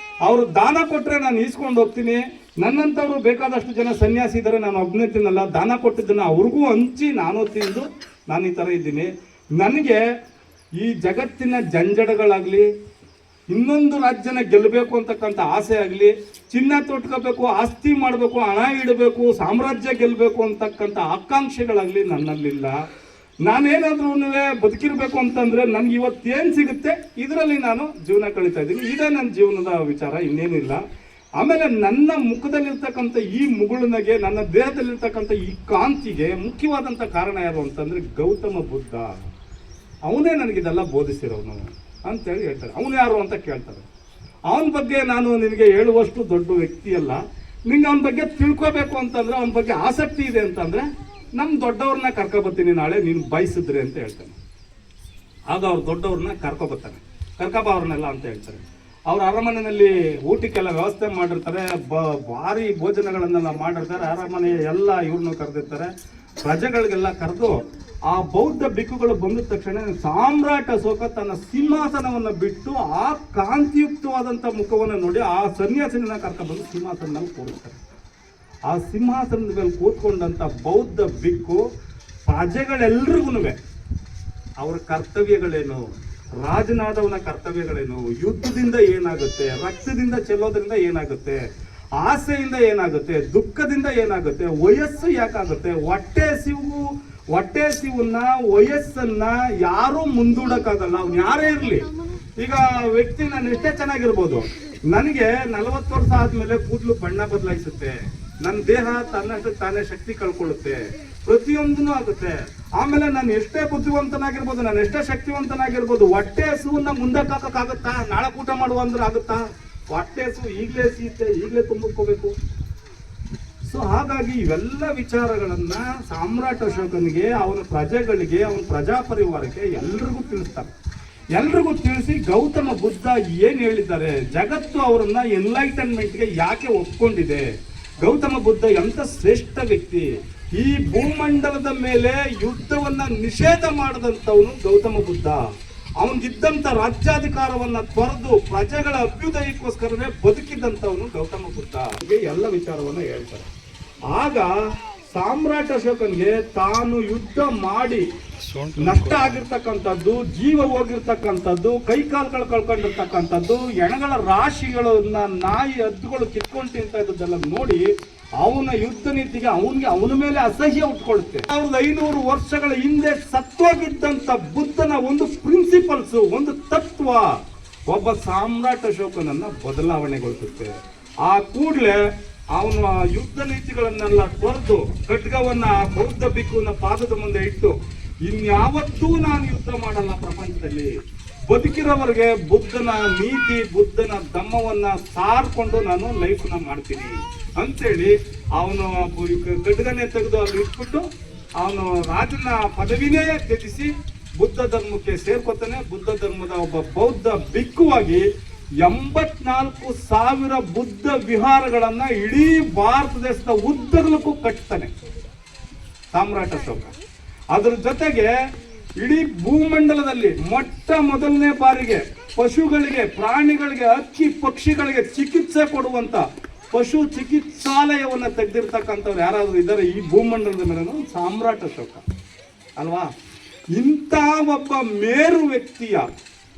ಅವರು ದಾನ ಕೊಟ್ರೆ ನಾನು ಈಸ್ಕೊಂಡು ಹೋಗ್ತೀನಿ. ನನ್ನಂಥವ್ರು ಬೇಕಾದಷ್ಟು ಜನ ಸನ್ಯಾಸಿ ಇದ್ದಾರೆ, ನಾನು ಒಬ್ಬನೇ ತಿನ್ನಲ್ಲ, ದಾನ ಕೊಟ್ಟಿದ್ದನ್ನ ಅವ್ರಿಗೂ ಹಂಚಿ ನಾನು ತಿಂದು ನಾನು ಈ ಥರ ಇದ್ದೀನಿ. ನನಗೆ ಈ ಜಗತ್ತಿನ ಜಂಜಡಗಳಾಗಲಿ, ಇನ್ನೊಂದು ರಾಜ್ಯನ ಗೆಲ್ಲಬೇಕು ಅಂತಕ್ಕಂಥ ಆಸೆ ಆಗಲಿ, ಚಿನ್ನ ತೊಟ್ಕೋಬೇಕು, ಆಸ್ತಿ ಮಾಡಬೇಕು, ಹಣ ಇಡಬೇಕು, ಸಾಮ್ರಾಜ್ಯ ಗೆಲ್ಲಬೇಕು ಅಂತಕ್ಕಂಥ ಆಕಾಂಕ್ಷೆಗಳಾಗಲಿ ನನ್ನಲ್ಲಿಲ್ಲ. ನಾನೇನಾದ್ರೂ ಬದುಕಿರ್ಬೇಕು ಅಂತಂದ್ರೆ ನನ್ಗೆ ಇವತ್ತೇನು ಸಿಗುತ್ತೆ ಇದರಲ್ಲಿ ನಾನು ಜೀವನ ಕಳೀತಾ ಇದ್ದೀನಿ. ಇದೇ ನನ್ನ ಜೀವನದ ವಿಚಾರ, ಇನ್ನೇನಿಲ್ಲ. ಆಮೇಲೆ ನನ್ನ ಮುಖದಲ್ಲಿರ್ತಕ್ಕಂಥ ಈ ಮುಗುಳುನಗೆ, ನನ್ನ ದೇಹದಲ್ಲಿರ್ತಕ್ಕಂಥ ಈ ಕಾಂತಿಗೆ ಮುಖ್ಯವಾದಂಥ ಕಾರಣ ಯಾರು ಅಂತಂದ್ರೆ ಗೌತಮ ಬುದ್ಧ. ಅವನೇ ನನಗಿದೆಲ್ಲ ಬೋಧಿಸಿರೋನು ಅಂತೇಳಿ ಹೇಳ್ತಾರೆ. ಅವನು ಯಾರು ಅಂತ ಕೇಳ್ತಾರೆ. ಅವನ ಬಗ್ಗೆ ನಾನು ನಿನಗೆ ಹೇಳುವಷ್ಟು ದೊಡ್ಡ ವ್ಯಕ್ತಿ ಅಲ್ಲ. ನಿಂಗೆ ಅವನ ಬಗ್ಗೆ ತಿಳ್ಕೋಬೇಕು ಅಂತಂದ್ರೆ, ಅವನ ಬಗ್ಗೆ ಆಸಕ್ತಿ ಇದೆ ಅಂತಂದ್ರೆ ನಮ್ಮ ದೊಡ್ಡವ್ರನ್ನ ಕರ್ಕೊಬರ್ತೀನಿ ನಾಳೆ ನೀನು ಬಯಸಿದ್ರೆ ಅಂತ ಹೇಳ್ತಾನೆ. ಆಗ ಅವ್ರು ದೊಡ್ಡವ್ರನ್ನ ಕರ್ಕೊಬರ್ತಾನೆ. ಕರ್ಕೊಬ ಅವ್ರನ್ನೆಲ್ಲ ಅಂತ ಹೇಳ್ತಾರೆ. ಅವ್ರ ಅರಮನೆಯಲ್ಲಿ ಊಟಕ್ಕೆಲ್ಲ ವ್ಯವಸ್ಥೆ ಮಾಡಿರ್ತಾರೆ, ಭಾರಿ ಭೋಜನಗಳನ್ನೆಲ್ಲ ಮಾಡಿರ್ತಾರೆ. ಅರಮನೆ ಎಲ್ಲ ಇವ್ರನ್ನ ಕರೆದಿರ್ತಾರೆ. ಪ್ರಜೆಗಳಿಗೆಲ್ಲ ಕರೆದು ಆ ಬೌದ್ಧ ಬಿಕ್ಕುಗಳು ಬಂದ ತಕ್ಷಣ ಸಾಮ್ರಾಟ ಅಶೋಕ ತನ್ನ ಸಿಂಹಾಸನವನ್ನು ಬಿಟ್ಟು ಆ ಕಾಂತಿಯುಕ್ತವಾದಂಥ ಮುಖವನ್ನು ನೋಡಿ ಆ ಸನ್ಯಾಸಿನ ಕರ್ಕೊಂಡ್ಬಂದು ಸಿಂಹಾಸನದಲ್ಲಿ ಕೂರಿಸ್ತಾರೆ. ಆ ಸಿಂಹಾಸನದ ಮೇಲೆ ಕೂತ್ಕೊಂಡಂಥ ಬೌದ್ಧ ಬಿಕ್ಕು ಪ್ರಜೆಗಳೆಲ್ರಿಗೂ ಅವ್ರ ಕರ್ತವ್ಯಗಳೇನು, ರಾಜನಾದವನ ಕರ್ತವ್ಯಗಳೇನು, ಯುದ್ಧದಿಂದ ಏನಾಗುತ್ತೆ, ರಕ್ತದಿಂದ ಚೆಲ್ಲೋದ್ರಿಂದ ಏನಾಗುತ್ತೆ, ಆಸೆಯಿಂದ ಏನಾಗುತ್ತೆ, ದುಃಖದಿಂದ ಏನಾಗುತ್ತೆ, ವಯಸ್ಸು ಯಾಕಾಗುತ್ತೆ, ಹೊಟ್ಟೆ ಹಸಿವನ್ನ ವಯಸ್ಸನ್ನ ಯಾರೂ ಮುಂದೂಡಕ್ಕಾಗಲ್ಲ. ಅವ್ನು ಯಾರೇ ಇರಲಿ. ಈಗ ವ್ಯಕ್ತಿ ನಾನು ಎಷ್ಟೇ ಚೆನ್ನಾಗಿರ್ಬೋದು, ನನಗೆ 40 ವರ್ಷ ಆದ್ಮೇಲೆ ಕೂದಲು ಬಣ್ಣ ಬದಲಾಯಿಸುತ್ತೆ, ನನ್ನ ದೇಹ ತನ್ನಷ್ಟು ತಾನೇ ಶಕ್ತಿ ಕಳ್ಕೊಳ್ಳುತ್ತೆ, ಪ್ರತಿಯೊಂದೂ ಆಗುತ್ತೆ. ಆಮೇಲೆ ನಾನು ಎಷ್ಟೇ ಬುದ್ಧಿವಂತನಾಗಿರ್ಬೋದು, ನಾನು ಎಷ್ಟೇ ಶಕ್ತಿವಂತನಾಗಿರ್ಬೋದು, ಹೊಟ್ಟೆ ಹಸುವನ್ನ ಮುಂದಕ್ಕೆ ಹಾಕಕ್ಕಾಗತ್ತಾ? ನಾಳೆ ಊಟ ಮಾಡುವ ಅಂದ್ರೆ ಆಗುತ್ತಾ? ಹೊಟ್ಟೆ ಹಸು ಈಗಲೇ ಸೀತೆ, ಈಗಲೇ ತುಂಬಿಸ್ಕೋಬೇಕು. ಸೊ ಹಾಗಾಗಿ ಇವೆಲ್ಲ ವಿಚಾರಗಳನ್ನ ಸಾಮ್ರಾಟ ಅಶೋಕನಿಗೆ, ಅವನ ಪ್ರಜೆಗಳಿಗೆ, ಅವನ ಪ್ರಜಾ ಪರಿವಾರಕ್ಕೆ ಎಲ್ರಿಗೂ ತಿಳಿಸ್ತಾರೆ. ಎಲ್ರಿಗೂ ತಿಳಿಸಿ ಗೌತಮ ಬುದ್ಧ ಏನ್ ಹೇಳಿದ್ದಾರೆ, ಜಗತ್ತು ಅವರನ್ನ ಎನ್ಲೈಟನ್ಮೆಂಟ್ಗೆ ಯಾಕೆ ಒಪ್ಕೊಂಡಿದೆ, ಗೌತಮ ಬುದ್ಧ ಎಂತ ಶ್ರೇಷ್ಠ ವ್ಯಕ್ತಿ, ಈ ಭೂಮಂಡಲದ ಮೇಲೆ ಯುದ್ಧವನ್ನ ನಿಷೇಧ ಮಾಡದಂತವನು ಗೌತಮ ಬುದ್ಧ, ಅವನಿಗಿದ್ದಂತ ರಾಜ್ಯಾಧಿಕಾರವನ್ನ ತೊರೆದು ಪ್ರಜೆಗಳ ಅಭ್ಯುದಯಕ್ಕೋಸ್ಕರವೇ ಬದುಕಿದಂತವನು ಗೌತಮ ಬುದ್ಧ. ಎಲ್ಲ ವಿಚಾರವನ್ನ ಹೇಳ್ತಾರೆ. ಆಗ ಸಾಮ್ರಾಟ ಅಶೋಕನ್ಗೆ ತಾನು ಯುದ್ಧ ಮಾಡಿ ನಷ್ಟ ಆಗಿರ್ತಕ್ಕಂಥದ್ದು, ಜೀವ ಹೋಗಿರ್ತಕ್ಕಂಥದ್ದು, ಕೈಕಾಲುಗಳು ಕಳ್ಕೊಂಡಿರ್ತಕ್ಕಂಥದ್ದು, ಹೆಣಗಳ ರಾಶಿಗಳನ್ನ ನಾಯಿ ಹದ್ದುಗಳು ಕಿತ್ಕೊಂಡು ತಿಂತ ಇದ್ದದ್ದೆಲ್ಲ ನೋಡಿ ಅವನ ಯುದ್ಧ ನೀತಿಗೆ ಅವನ ಮೇಲೆ ಅಸಹ್ಯ ಉಟ್ಕೊಳ್ಳುತ್ತೆ. 1500 ವರ್ಷಗಳ ಹಿಂದೆ ಸತ್ವಾಗಿದ್ದಂತ ಬುದ್ಧನ ಒಂದು ಪ್ರಿನ್ಸಿಪಲ್ಸ್, ಒಂದು ತತ್ವ ಒಬ್ಬ ಸಾಮ್ರಾಟ ಅಶೋಕನನ್ನ ಬದಲಾವಣೆಗೊಳಿಸುತ್ತೆ. ಆ ಕೂಡಲೇ ಅವನ ಯುದ್ಧ ನೀತಿಗಳನ್ನೆಲ್ಲ ತೊರೆದು ಖಡ್ಗವನ್ನ ಬೌದ್ಧ ಬಿಕ್ಕುವನ್ನ ಪಾದದ ಮುಂದೆ ಇಟ್ಟು, ಇನ್ಯಾವತ್ತೂ ನಾನು ಯುದ್ಧ ಮಾಡಲ್ಲ ಪ್ರಪಂಚದಲ್ಲಿ, ಬದುಕಿರೋವರೆಗೆ ಬುದ್ಧನ ನೀತಿ, ಬುದ್ಧನ ಧಮ್ಮವನ್ನ ಸಾರ್ಕೊಂಡು ನಾನು ಲೈಫ್ನ ಮಾಡ್ತೀನಿ ಅಂತೇಳಿ ಅವನು ಖಡ್ಗನೆ ತೆಗೆದು ಅಲ್ಲಿ ಇಟ್ಬಿಟ್ಟು ಅವನು ರಾಜನ ಪದವಿನೇ ತ್ಯಜಿಸಿ ಬುದ್ಧ ಧರ್ಮಕ್ಕೆ ಸೇರ್ಕೊತಾನೆ. ಬುದ್ಧ ಧರ್ಮದ ಒಬ್ಬ ಬೌದ್ಧ ಬಿಕ್ಕುವಾಗಿ 84,000 ಬುದ್ಧ ವಿಹಾರಗಳನ್ನ ಇಡೀ ಭಾರತ ದೇಶದ ಉದ್ದಗಲಕ್ಕೂ ಕಟ್ತಾನೆ ಸಾಮ್ರಾಟ ಅಶೋಕ. ಅದ್ರ ಜೊತೆಗೆ ಇಡೀ ಭೂಮಂಡಲದಲ್ಲಿ ಮೊಟ್ಟ ಮೊದಲನೇ ಬಾರಿಗೆ ಪಶುಗಳಿಗೆ, ಪ್ರಾಣಿಗಳಿಗೆ, ಹಕ್ಕಿ ಪಕ್ಷಿಗಳಿಗೆ ಚಿಕಿತ್ಸೆ ಕೊಡುವಂತ ಪಶು ಚಿಕಿತ್ಸಾಲಯವನ್ನ ತೆಗೆದಿರ್ತಕ್ಕಂಥವ್ರು ಯಾರಾದ್ರೂ ಇದ್ದಾರೆ ಈ ಭೂಮಂಡಲದ ಮೇಲೆ ಸಾಮ್ರಾಟ ಅಶೋಕ ಅಲ್ವಾ? ಇಂಥ ಒಬ್ಬ ಮೇರು ವ್ಯಕ್ತಿಯ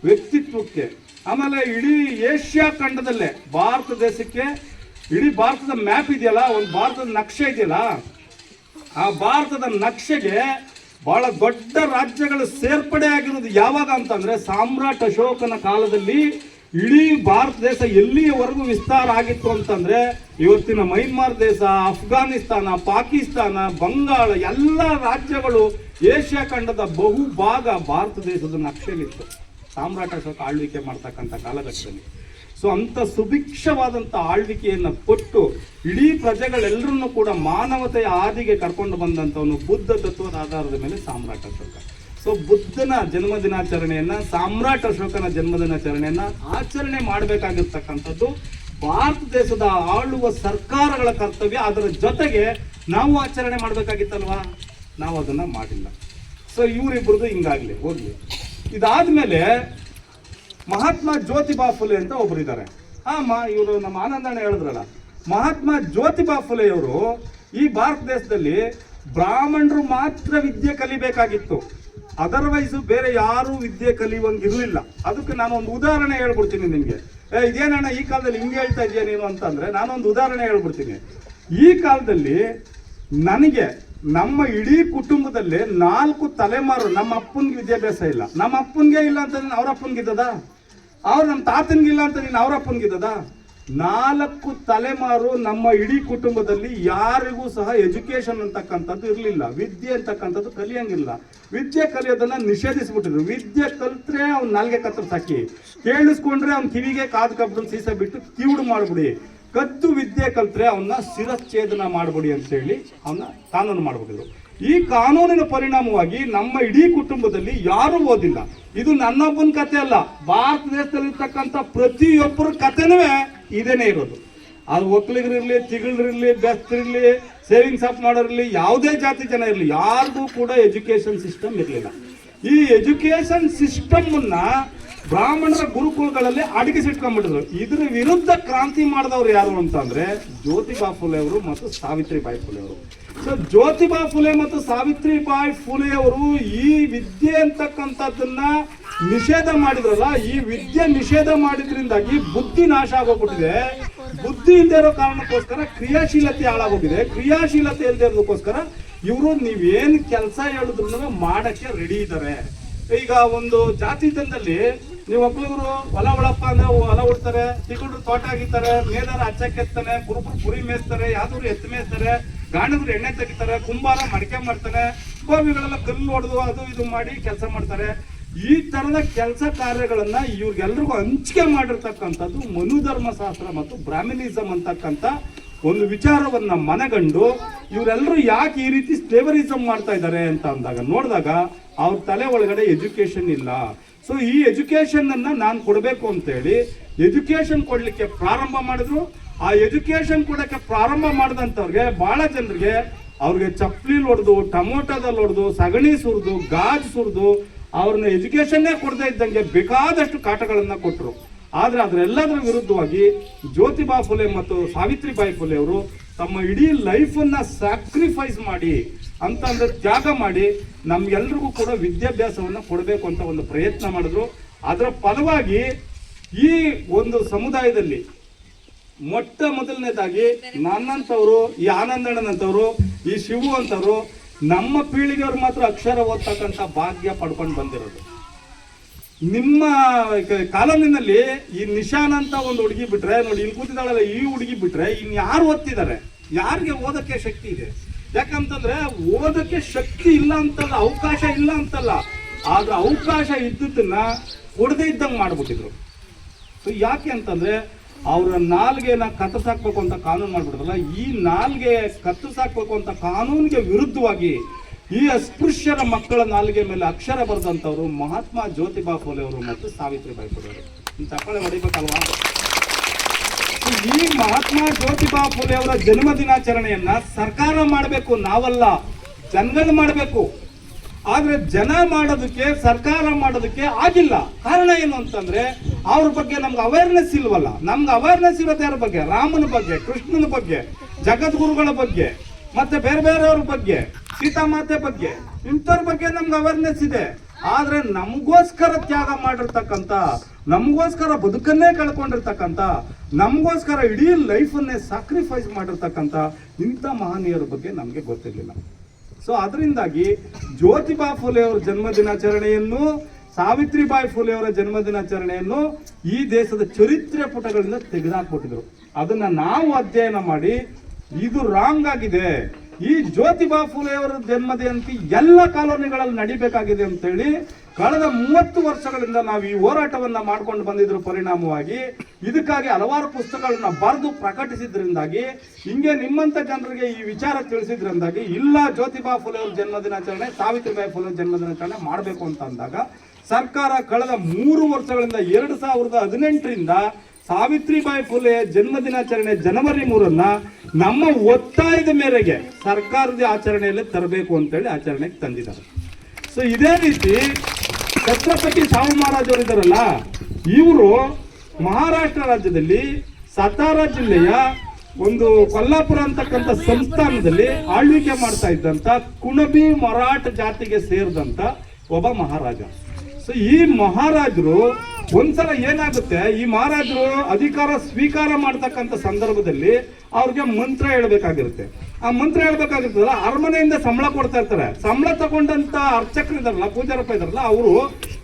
ವ್ಯಕ್ತಿತ್ವಕ್ಕೆ, ಆಮೇಲೆ ಇಡೀ ಏಷ್ಯಾ ಖಂಡದಲ್ಲೇ ಭಾರತ ದೇಶಕ್ಕೆ, ಇಡೀ ಭಾರತದ ಮ್ಯಾಪ್ ಇದೆಯಲ್ಲ, ಒಂದು ಭಾರತದ ನಕ್ಷೆ ಇದೆಯಲ್ಲ, ಆ ಭಾರತದ ನಕ್ಷೆಗೆ ಬಹಳ ದೊಡ್ಡ ರಾಜ್ಯಗಳು ಸೇರ್ಪಡೆ ಆಗಿರೋದು ಯಾವಾಗ ಅಂತಂದ್ರೆ ಸಾಮ್ರಾಟ್ ಅಶೋಕನ ಕಾಲದಲ್ಲಿ ಇಡೀ ಭಾರತ ದೇಶ ಎಲ್ಲಿಯವರೆಗೂ ವಿಸ್ತಾರ ಆಗಿತ್ತು ಅಂತಂದ್ರೆ ಇವತ್ತಿನ ಮೈನ್ಮಾರ್ ದೇಶ, ಅಫ್ಘಾನಿಸ್ತಾನ, ಪಾಕಿಸ್ತಾನ, ಬಂಗಾಳ ಎಲ್ಲ ರಾಜ್ಯಗಳು ಏಷ್ಯಾ ಖಂಡದ ಬಹುಭಾಗ ಭಾರತ ದೇಶದ ನಕ್ಷೆಯಲ್ಲಿತ್ತು ಸಾಮ್ರಾಟ ಅಶೋಕ ಆಳ್ವಿಕೆ ಮಾಡ್ತಕ್ಕಂಥ ಕಾಲಘಟ್ಟದಲ್ಲಿ. ಸೊ ಅಂತ ಸುಭಿಕ್ಷವಾದಂಥ ಆಳ್ವಿಕೆಯನ್ನು ಕೊಟ್ಟು ಇಡೀ ಪ್ರಜೆಗಳೆಲ್ಲರನ್ನೂ ಕೂಡ ಮಾನವತೆಯ ಹಾದಿಗೆ ಕರ್ಕೊಂಡು ಬಂದಂಥವನು ಬುದ್ಧ ತತ್ವದ ಆಧಾರದ ಮೇಲೆ ಸಾಮ್ರಾಟ ಅಶೋಕ. ಸೊ ಬುದ್ಧನ ಜನ್ಮದಿನಾಚರಣೆಯನ್ನ, ಸಾಮ್ರಾಟ ಅಶೋಕನ ಜನ್ಮದಿನಾಚರಣೆಯನ್ನ ಆಚರಣೆ ಮಾಡಬೇಕಾಗಿರ್ತಕ್ಕಂಥದ್ದು ಭಾರತ ದೇಶದ ಆಳುವ ಸರ್ಕಾರಗಳ ಕರ್ತವ್ಯ. ಅದರ ಜೊತೆಗೆ ನಾವು ಆಚರಣೆ ಮಾಡಬೇಕಾಗಿತ್ತಲ್ವಾ, ನಾವು ಅದನ್ನ ಮಾಡಿಲ್ಲ. ಸೊ ಇವರಿಬ್ಬರದು ಹಿಂಗಾಗ್ಲಿ ಹೋಗ್ಲಿ. ಇದಾದ್ಮೇಲೆ ಮಹಾತ್ಮ ಜ್ಯೋತಿಬಾ ಫುಲೆ ಅಂತ ಒಬ್ರು ಇದ್ದಾರೆ. ಇವರು ನಮ್ಮ ಆನಂದಣ್ಣ ಹೇಳಿದ್ರಲ್ಲ, ಮಹಾತ್ಮ ಜ್ಯೋತಿಬಾ ಫುಲೆಯವರು ಈ ಭಾರತ ದೇಶದಲ್ಲಿ ಬ್ರಾಹ್ಮಣರು ಮಾತ್ರ ವಿದ್ಯೆ ಕಲಿಬೇಕಾಗಿತ್ತು, ಅದರ್ವೈಸ್ ಬೇರೆ ಯಾರು ವಿದ್ಯೆ ಕಲಿಯುವಂಗಿರ್ಲಿಲ್ಲ. ಅದಕ್ಕೆ ನಾನು ಒಂದು ಉದಾಹರಣೆ ಹೇಳ್ಬಿಡ್ತೀನಿ ನಿಮ್ಗೆ. ಇದೇನಣ್ಣ ಈ ಕಾಲದಲ್ಲಿ ಹಿಂಗೆ ಹೇಳ್ತಾ ಇದೆಯಾ ನೀನು ಅಂತಂದ್ರೆ, ನಾನೊಂದು ಉದಾಹರಣೆ ಹೇಳ್ಬಿಡ್ತೀನಿ. ಈ ಕಾಲದಲ್ಲಿ ನನಗೆ ನಮ್ಮ ಇಡೀ ಕುಟುಂಬದಲ್ಲಿ 4 ತಲೆಮಾರು ನಮ್ಮ ಅಪ್ಪನ್ಗೆ ವಿದ್ಯಾಭ್ಯಾಸ ಇಲ್ಲ. ನಮ್ಮ ಅಪ್ಪನ್ಗೆ ಇಲ್ಲ ಅಂತ ಅವ್ರ ಅಪ್ಪನ್ಗಿದ್ದದ, ಅವ್ರು ನಮ್ಮ ತಾತನ್ಗಿಲ್ಲ ಅಂತ ನೀನು ಅವ್ರ ಅಪ್ಪನ್ಗಿದ್ದದ. 4 ತಲೆಮಾರು ನಮ್ಮ ಇಡೀ ಕುಟುಂಬದಲ್ಲಿ ಯಾರಿಗೂ ಸಹ ಎಜುಕೇಶನ್ ಅಂತಕ್ಕಂಥದ್ದು ಇರಲಿಲ್ಲ, ವಿದ್ಯೆ ಅಂತಕ್ಕಂಥದ್ದು ಕಲಿಯಂಗಿಲ್ಲ. ವಿದ್ಯೆ ಕಲಿಯೋದನ್ನ ನಿಷೇಧಿಸ್ಬಿಟ್ಟಿದ್ರು. ವಿದ್ಯೆ ಕಲ್ತ್ರೆ ಅವ್ನ ನಾಲ್ಗೆ ಕತ್ತರಿಸಾಕಿ, ಕೇಳಿಸ್ಕೊಂಡ್ರೆ ಅವ್ನ ಕಿವಿಗೆ ಕಾದು ಕಬ್ಬು ಸೀಸ ಬಿಟ್ಟು ಕಿವುಡು ಮಾಡ್ಬಿಡಿ, ಕದ್ದು ವಿದ್ಯೆ ಕಲ್ತ್ರೆ ಅವನ್ನ ಶಿರಚ್ಛೇದನ ಮಾಡ್ಬಿಡಿ ಅಂತ ಹೇಳಿ ಅವನ್ನ ಕಾನೂನು ಮಾಡ್ಬಿಟ್ಟಿದ್ರು. ಈ ಕಾನೂನಿನ ಪರಿಣಾಮವಾಗಿ ನಮ್ಮ ಇಡೀ ಕುಟುಂಬದಲ್ಲಿ ಯಾರೂ ಓದಿಲ್ಲ. ಇದು ನನ್ನೊಬ್ಬನ ಕತೆ ಅಲ್ಲ, ಭಾರತ ದೇಶದಲ್ಲಿರ್ತಕ್ಕಂಥ ಪ್ರತಿಯೊಬ್ಬರ ಕತೆನೂ ಇದೇನೇ ಇರೋದು. ಅದು ಒಕ್ಕಲಿಗರಿರ್ಲಿ, ತಿಗಳಿರ್ಲಿ, ಬೆಸ್ತರಿರ್ಲಿ, ಸೇವಿಂಗ್ಸ್ ಆಫ್ ಮಾಡೋರಿರ್ಲಿ, ಯಾವುದೇ ಜಾತಿ ಜನ ಇರಲಿ, ಯಾರಿಗೂ ಕೂಡ ಎಜುಕೇಶನ್ ಸಿಸ್ಟಮ್ ಇರಲಿಲ್ಲ. ಈ ಎಜುಕೇಶನ್ ಸಿಸ್ಟಮ್ನ ಬ್ರಾಹ್ಮಣರ ಗುರುಕುಲಗಳಲ್ಲಿ ಅಡಗಿಸಿಟ್ಕೊಂಡ್ಬಿಟ್ಟಿದ್ರು. ಇದ್ರ ವಿರುದ್ಧ ಕ್ರಾಂತಿ ಮಾಡಿದವರು ಯಾರು ಅಂತಂದ್ರೆ ಜ್ಯೋತಿಬಾ ಫುಲೆ ಅವರು ಮತ್ತು ಸಾವಿತ್ರಿಬಾಯಿ ಫುಲೆ ಅವರು. ಸೊ ಜ್ಯೋತಿಬಾ ಫುಲೆ ಮತ್ತು ಸಾವಿತ್ರಿಬಾಯಿ ಫುಲೆ ಅವರು ಈ ವಿದ್ಯೆ ಅಂತಕ್ಕಂಥದ್ದನ್ನ ನಿಷೇಧ ಮಾಡಿದ್ರಲ್ಲ, ಈ ವಿದ್ಯೆ ನಿಷೇಧ ಮಾಡಿದ್ರಿಂದಾಗಿ ಬುದ್ಧಿ ನಾಶ ಆಗೋಗ್ಬಿಟ್ಟಿದೆ. ಬುದ್ಧಿ ಇಲ್ಲದೆ ಇರೋ ಕಾರಣಕ್ಕೋಸ್ಕರ ಕ್ರಿಯಾಶೀಲತೆ ಹಾಳಾಗೋಗಿದೆ. ಕ್ರಿಯಾಶೀಲತೆ ಇಲ್ಲದೆ ಇರೋದಕ್ಕೋಸ್ಕರ ಇವರು ನೀವೇನ್ ಕೆಲಸ ಹೇಳಿದ್ರು ಮಾಡಕ್ಕೆ ರೆಡಿ ಇದ್ದಾರೆ. ಈಗ ಒಂದು ಜಾತಿ ತಂದಲ್ಲಿ ನೀವು ಒಬ್ಬರು ಹೊಲ ಒಳಪ್ಪ ಅಂದ್ರೆ ಹೊಲ ಉಡ್ತಾರೆ, ತಿಗುಡ್ರು ತೋಟ ಆಗಿರ್ತಾರೆ, ಮೇದಾರ ಹಚ್ಚಕ್ಕೆತ್ತಾನೆ, ಕುರುಬರು ಕುರಿ ಮೇಯಿಸ್ತಾರೆ, ಯಾವ್ದವ್ರು ಎತ್ತು ಮೇಯಿಸ್ತಾರೆ, ಗಾಣದ್ರು ಎಣ್ಣೆ ತೆಗಿತಾರೆ, ಕುಂಬಾರ ಮಡಿಕೆ ಮಾಡ್ತಾನೆ, ಗೋಬಿಗಳೆಲ್ಲ ಕಲ್ಲು ಹೊಡೆದು ಅದು ಇದು ಮಾಡಿ ಕೆಲಸ ಮಾಡ್ತಾರೆ. ಈ ತರದ ಕೆಲಸ ಕಾರ್ಯಗಳನ್ನ ಇವ್ರಿಗೆಲ್ರಿಗೂ ಹಂಚಿಕೆ ಮಾಡಿರ್ತಕ್ಕಂಥದ್ದು ಮನುಧರ್ಮಶಾಸ್ತ್ರ ಮತ್ತು ಬ್ರಾಹ್ಮಿನಿಸಮ್ ಅಂತಕ್ಕಂಥ ಒಂದು ವಿಚಾರವನ್ನ ಮನಗಂಡು ಇವರೆಲ್ಲರೂ ಯಾಕೆ ಈ ರೀತಿ ಸ್ಲೇವರಿಸಮ್ ಮಾಡ್ತಾ ಇದ್ದಾರೆ ಅಂತ ಅಂದಾಗ ನೋಡಿದಾಗ ಅವ್ರ ತಲೆ ಒಳಗಡೆ ಎಜುಕೇಶನ್ ಇಲ್ಲ. ಸೊ ಈ ಎಜುಕೇಶನ್ ಅನ್ನ ನಾನು ಕೊಡಬೇಕು ಅಂತೇಳಿ ಎಜುಕೇಶನ್ ಕೊಡ್ಲಿಕ್ಕೆ ಪ್ರಾರಂಭ ಮಾಡಿದ್ರು. ಆ ಎಜುಕೇಶನ್ ಕೊಡಕ್ಕೆ ಪ್ರಾರಂಭ ಮಾಡಿದಂಥವ್ರಿಗೆ ಬಹಳ ಜನರಿಗೆ ಅವ್ರಿಗೆ ಚಪ್ಪಲಿ ಹೊಡೆದು, ಟೊಮೊಟೊದಲ್ಲಿ ಹೊಡೆದು, ಸಗಣಿ ಸುರಿದು, ಗಾಜ್ ಸುರಿದು ಅವ್ರನ್ನ ಎಜುಕೇಶನ್ನೇ ಕೊಡದೇ ಇದ್ದಂಗೆ ಬೇಕಾದಷ್ಟು ಕಾಟಗಳನ್ನ ಕೊಟ್ಟರು. ಆದ್ರೆ ಅದರೆಲ್ಲದರ ವಿರುದ್ಧವಾಗಿ ಜ್ಯೋತಿಬಾ ಫುಲೆ ಮತ್ತು ಸಾವಿತ್ರಿಬಾಯಿ ಫುಲೆ ಅವರು ತಮ್ಮ ಇಡೀ ಲೈಫನ್ನ ಸ್ಯಾಕ್ರಿಫೈಸ್ ಮಾಡಿ ಅಂತಂದ್ರೆ ತ್ಯಾಗ ಮಾಡಿ ನಮ್ಗೆಲ್ರಿಗೂ ಕೂಡ ವಿದ್ಯಾಭ್ಯಾಸವನ್ನ ಕೊಡಬೇಕು ಅಂತ ಒಂದು ಪ್ರಯತ್ನ ಮಾಡಿದ್ರು. ಅದರ ಫಲವಾಗಿ ಈ ಒಂದು ಸಮುದಾಯದಲ್ಲಿ ಮೊಟ್ಟ ಮೊದಲನೇದಾಗಿ ನನ್ನಂಥವ್ರು, ಈ ಆನಂದಣ್ಣನಂತವ್ರು, ಈ ಶಿವು ಅಂತವ್ರು, ನಮ್ಮ ಪೀಳಿಗೆಯವ್ರು ಮಾತ್ರ ಅಕ್ಷರ ಓದ್ತಕ್ಕಂಥ ಭಾಗ್ಯ ಪಡ್ಕೊಂಡು ಬಂದಿರೋದು. ನಿಮ್ಮ ಕಾಲೋನಿನಲ್ಲಿ ಈ ನಿಶಾನ್ ಅಂತ ಒಂದು ಹುಡುಗಿ ಬಿಟ್ರೆ ನೋಡಿ, ಇಲ್ಲಿ ಕೂತಿದ್ದಾಳಲ್ಲ ಈ ಹುಡುಗಿ ಬಿಟ್ರೆ ಇನ್ಯಾರು ಓದ್ತಿದ್ದಾರೆ? ಯಾರಿಗೆ ಓದಕ್ಕೆ ಶಕ್ತಿ ಇದೆ? ಯಾಕಂತಂದ್ರೆ ಓದಕ್ಕೆ ಶಕ್ತಿ ಇಲ್ಲ ಅಂತಲ್ಲ, ಅವಕಾಶ ಇಲ್ಲ ಅಂತಲ್ಲ, ಆದ್ರೆ ಅವಕಾಶ ಇದ್ದದನ್ನ ಕೊಡದೇ ಇದ್ದಂಗೆ ಮಾಡ್ಬಿಟ್ಟಿದ್ರು. ಸೊ ಯಾಕೆ ಅಂತಂದ್ರೆ ಅವರ ನಾಲ್ಗೆನ ಕತ್ತರಿಸಾಕ್ಬೇಕು ಅಂತ ಕಾನೂನು ಮಾಡ್ಬಿಡ್ರಲ್ಲ, ಈ ನಾಲ್ಗೆ ಕತ್ತರಿಸಾಕ್ಬೇಕು ಅಂತ ಕಾನೂನಿಗೆ ವಿರುದ್ಧವಾಗಿ ಈ ಅಸ್ಪೃಶ್ಯರ ಮಕ್ಕಳ ನಾಲ್ಗೆ ಮೇಲೆ ಅಕ್ಷರ ಬರೆದಂಥವ್ರು ಮಹಾತ್ಮ ಜ್ಯೋತಿಬಾ ಫುಲೆ ಅವರು ಮತ್ತು ಸಾವಿತ್ರಿಬಾಯಿ ಫುಲೆ ಅವರು. ಚಪ್ಪಾಳೆ ಹೊಡಿಬೇಕಲ್ವಾ? ಈ ಮಹಾತ್ಮ ಜ್ಯೋತಿಬಾ ಫುಲೆ ಅವರ ಜನ್ಮ ದಿನಾಚರಣೆಯನ್ನ ಸರ್ಕಾರ ಮಾಡಬೇಕು, ನಾವಲ್ಲ, ಜನಗಳು ಮಾಡಬೇಕು. ಆದ್ರೆ ಜನ ಮಾಡೋದಕ್ಕೆ, ಸರ್ಕಾರ ಮಾಡೋದಕ್ಕೆ ಆಗಿಲ್ಲ. ಕಾರಣ ಏನು ಅಂತಂದ್ರೆ ಅವ್ರ ಬಗ್ಗೆ ನಮ್ಗೆ ಅವೇರ್ನೆಸ್ ಇಲ್ವಲ್ಲ. ನಮ್ಗೆ ಅವೇರ್ನೆಸ್ ಇರೋದು ಯಾರ ಬಗ್ಗೆ? ರಾಮನ ಬಗ್ಗೆ, ಕೃಷ್ಣನ ಬಗ್ಗೆ, ಜಗದ್ಗುರುಗಳ ಬಗ್ಗೆ, ಮತ್ತೆ ಬೇರೆ ಬೇರೆಯವ್ರ ಬಗ್ಗೆ, ಸೀತಾಮಾತೆ ಬಗ್ಗೆ, ಇಂಥವ್ರ ಬಗ್ಗೆ ನಮ್ಗೆ ಅವೇರ್ನೆಸ್ ಇದೆ. ಆದ್ರೆ ನಮಗೋಸ್ಕರ ತ್ಯಾಗ ಮಾಡಿರ್ತಕ್ಕಂಥ, ನಮಗೋಸ್ಕರ ಬದುಕನ್ನೇ ಕಳ್ಕೊಂಡಿರ್ತಕ್ಕಂಥ, ನಮಗೋಸ್ಕರ ಇಡೀ ಲೈಫನ್ನೇ ಸ್ಯಾಕ್ರಿಫೈಸ್ ಮಾಡಿರ್ತಕ್ಕಂಥ ಇಂಥ ಮಹನೀಯರ ಬಗ್ಗೆ ನಮಗೆ ಗೊತ್ತಿರಲಿಲ್ಲ. ಸೊ ಅದರಿಂದಾಗಿ ಜ್ಯೋತಿಬಾ ಫುಲೆ ಅವರ ಜನ್ಮ ದಿನಾಚರಣೆಯನ್ನು ಸಾವಿತ್ರಿಬಾಯಿ ಫುಲೆ ಅವರ ಜನ್ಮದಿನಾಚರಣೆಯನ್ನು ಈ ದೇಶದ ಚರಿತ್ರೆ ಪುಟಗಳಿಂದ ತೆಗೆದುಹಾಕ್ಬಿಟ್ಟಿದ್ರು. ಅದನ್ನ ನಾವು ಅಧ್ಯಯನ ಮಾಡಿ ಇದು ರಾಂಗ್ ಆಗಿದೆ, ಈ ಜ್ಯೋತಿಬಾ ಫುಲೆ ಅವರ ಜನ್ಮದಿನ ಎಲ್ಲ ಕಾಲೋನಿಗಳಲ್ಲಿ ನಡಿಬೇಕಾಗಿದೆ ಅಂತೇಳಿ ಕಳೆದ 30 ವರ್ಷಗಳಿಂದ ನಾವು ಈ ಹೋರಾಟವನ್ನ ಮಾಡ್ಕೊಂಡು ಬಂದಿದ್ರು. ಪರಿಣಾಮವಾಗಿ ಇದಕ್ಕಾಗಿ ಹಲವಾರು ಪುಸ್ತಕಗಳನ್ನ ಬರೆದು ಪ್ರಕಟಿಸಿದ್ರಿಂದಾಗಿ, ಹಿಂಗೆ ನಿಮ್ಮಂತ ಜನರಿಗೆ ಈ ವಿಚಾರ ತಿಳಿಸಿದ್ರಿಂದಾಗಿ ಇಲ್ಲ ಜ್ಯೋತಿಬಾ ಫುಲೆ ಅವ್ರ ಜನ್ಮದಿನಾಚರಣೆ, ಸಾವಿತ್ರಿಬಾಯಿ ಫುಲೆ ಜನ್ಮದಿನಾಚರಣೆ ಮಾಡಬೇಕು ಅಂತ ಅಂದಾಗ ಸರ್ಕಾರ ಕಳೆದ 3 ವರ್ಷಗಳಿಂದ 2018ರಿಂದ ಸಾವಿತ್ರಿಬಾಯಿ ಫುಲೆ ಜನ್ಮದಿನಾಚರಣೆ ಜನವರಿ 3 ನಮ್ಮ ಒತ್ತಾಯದ ಮೇರೆಗೆ ಸರ್ಕಾರದ ಆಚರಣೆಯಲ್ಲಿ ತರಬೇಕು ಅಂತೇಳಿ ಆಚರಣೆಗೆ ತಂದಿದ್ದಾರೆ. ಸೊ ಇದೇ ರೀತಿ ಛತ್ರಪತಿ ಶಾಹು ಮಹಾರಾಜ್ ಅವರು ಇದ್ದಾರಲ್ಲ, ಇವರು ಮಹಾರಾಷ್ಟ್ರ ರಾಜ್ಯದಲ್ಲಿ ಸತಾರಾ ಜಿಲ್ಲೆಯ ಒಂದು ಕೊಲ್ಲಾಪುರ ಅಂತಕ್ಕಂಥ ಸಂಸ್ಥಾನದಲ್ಲಿ ಆಳ್ವಿಕೆ ಮಾಡ್ತಾ ಇದ್ದಂತ ಕುಣಬಿ ಮರಾಠ ಜಾತಿಗೆ ಸೇರಿದಂತ ಒಬ್ಬ ಮಹಾರಾಜ. ಸೊ ಈ ಮಹಾರಾಜರು ಒಂದ್ಸಲ ಏನಾಗುತ್ತೆ, ಈ ಮಹಾರಾಜರು ಅಧಿಕಾರ ಸ್ವೀಕಾರ ಮಾಡ್ತಕ್ಕಂಥ ಸಂದರ್ಭದಲ್ಲಿ ಅವ್ರಿಗೆ ಮಂತ್ರ ಹೇಳ್ಬೇಕಾಗಿರುತ್ತೆ. ಆ ಮಂತ್ರ ಹೇಳ್ಬೇಕಾಗಿರ್ತದಲ್ಲ, ಅರಮನೆಯಿಂದ ಸಂಬಳ ಕೊಡ್ತಾ ಇರ್ತಾರೆ. ಸಂಬಳ ತಗೊಂಡಂತ ಅರ್ಚಕರು ಇದಾರಲ್ಲ, ಪೂಜಾರಪ್ಪ ಇದಾರಲ್ಲ, ಅವರು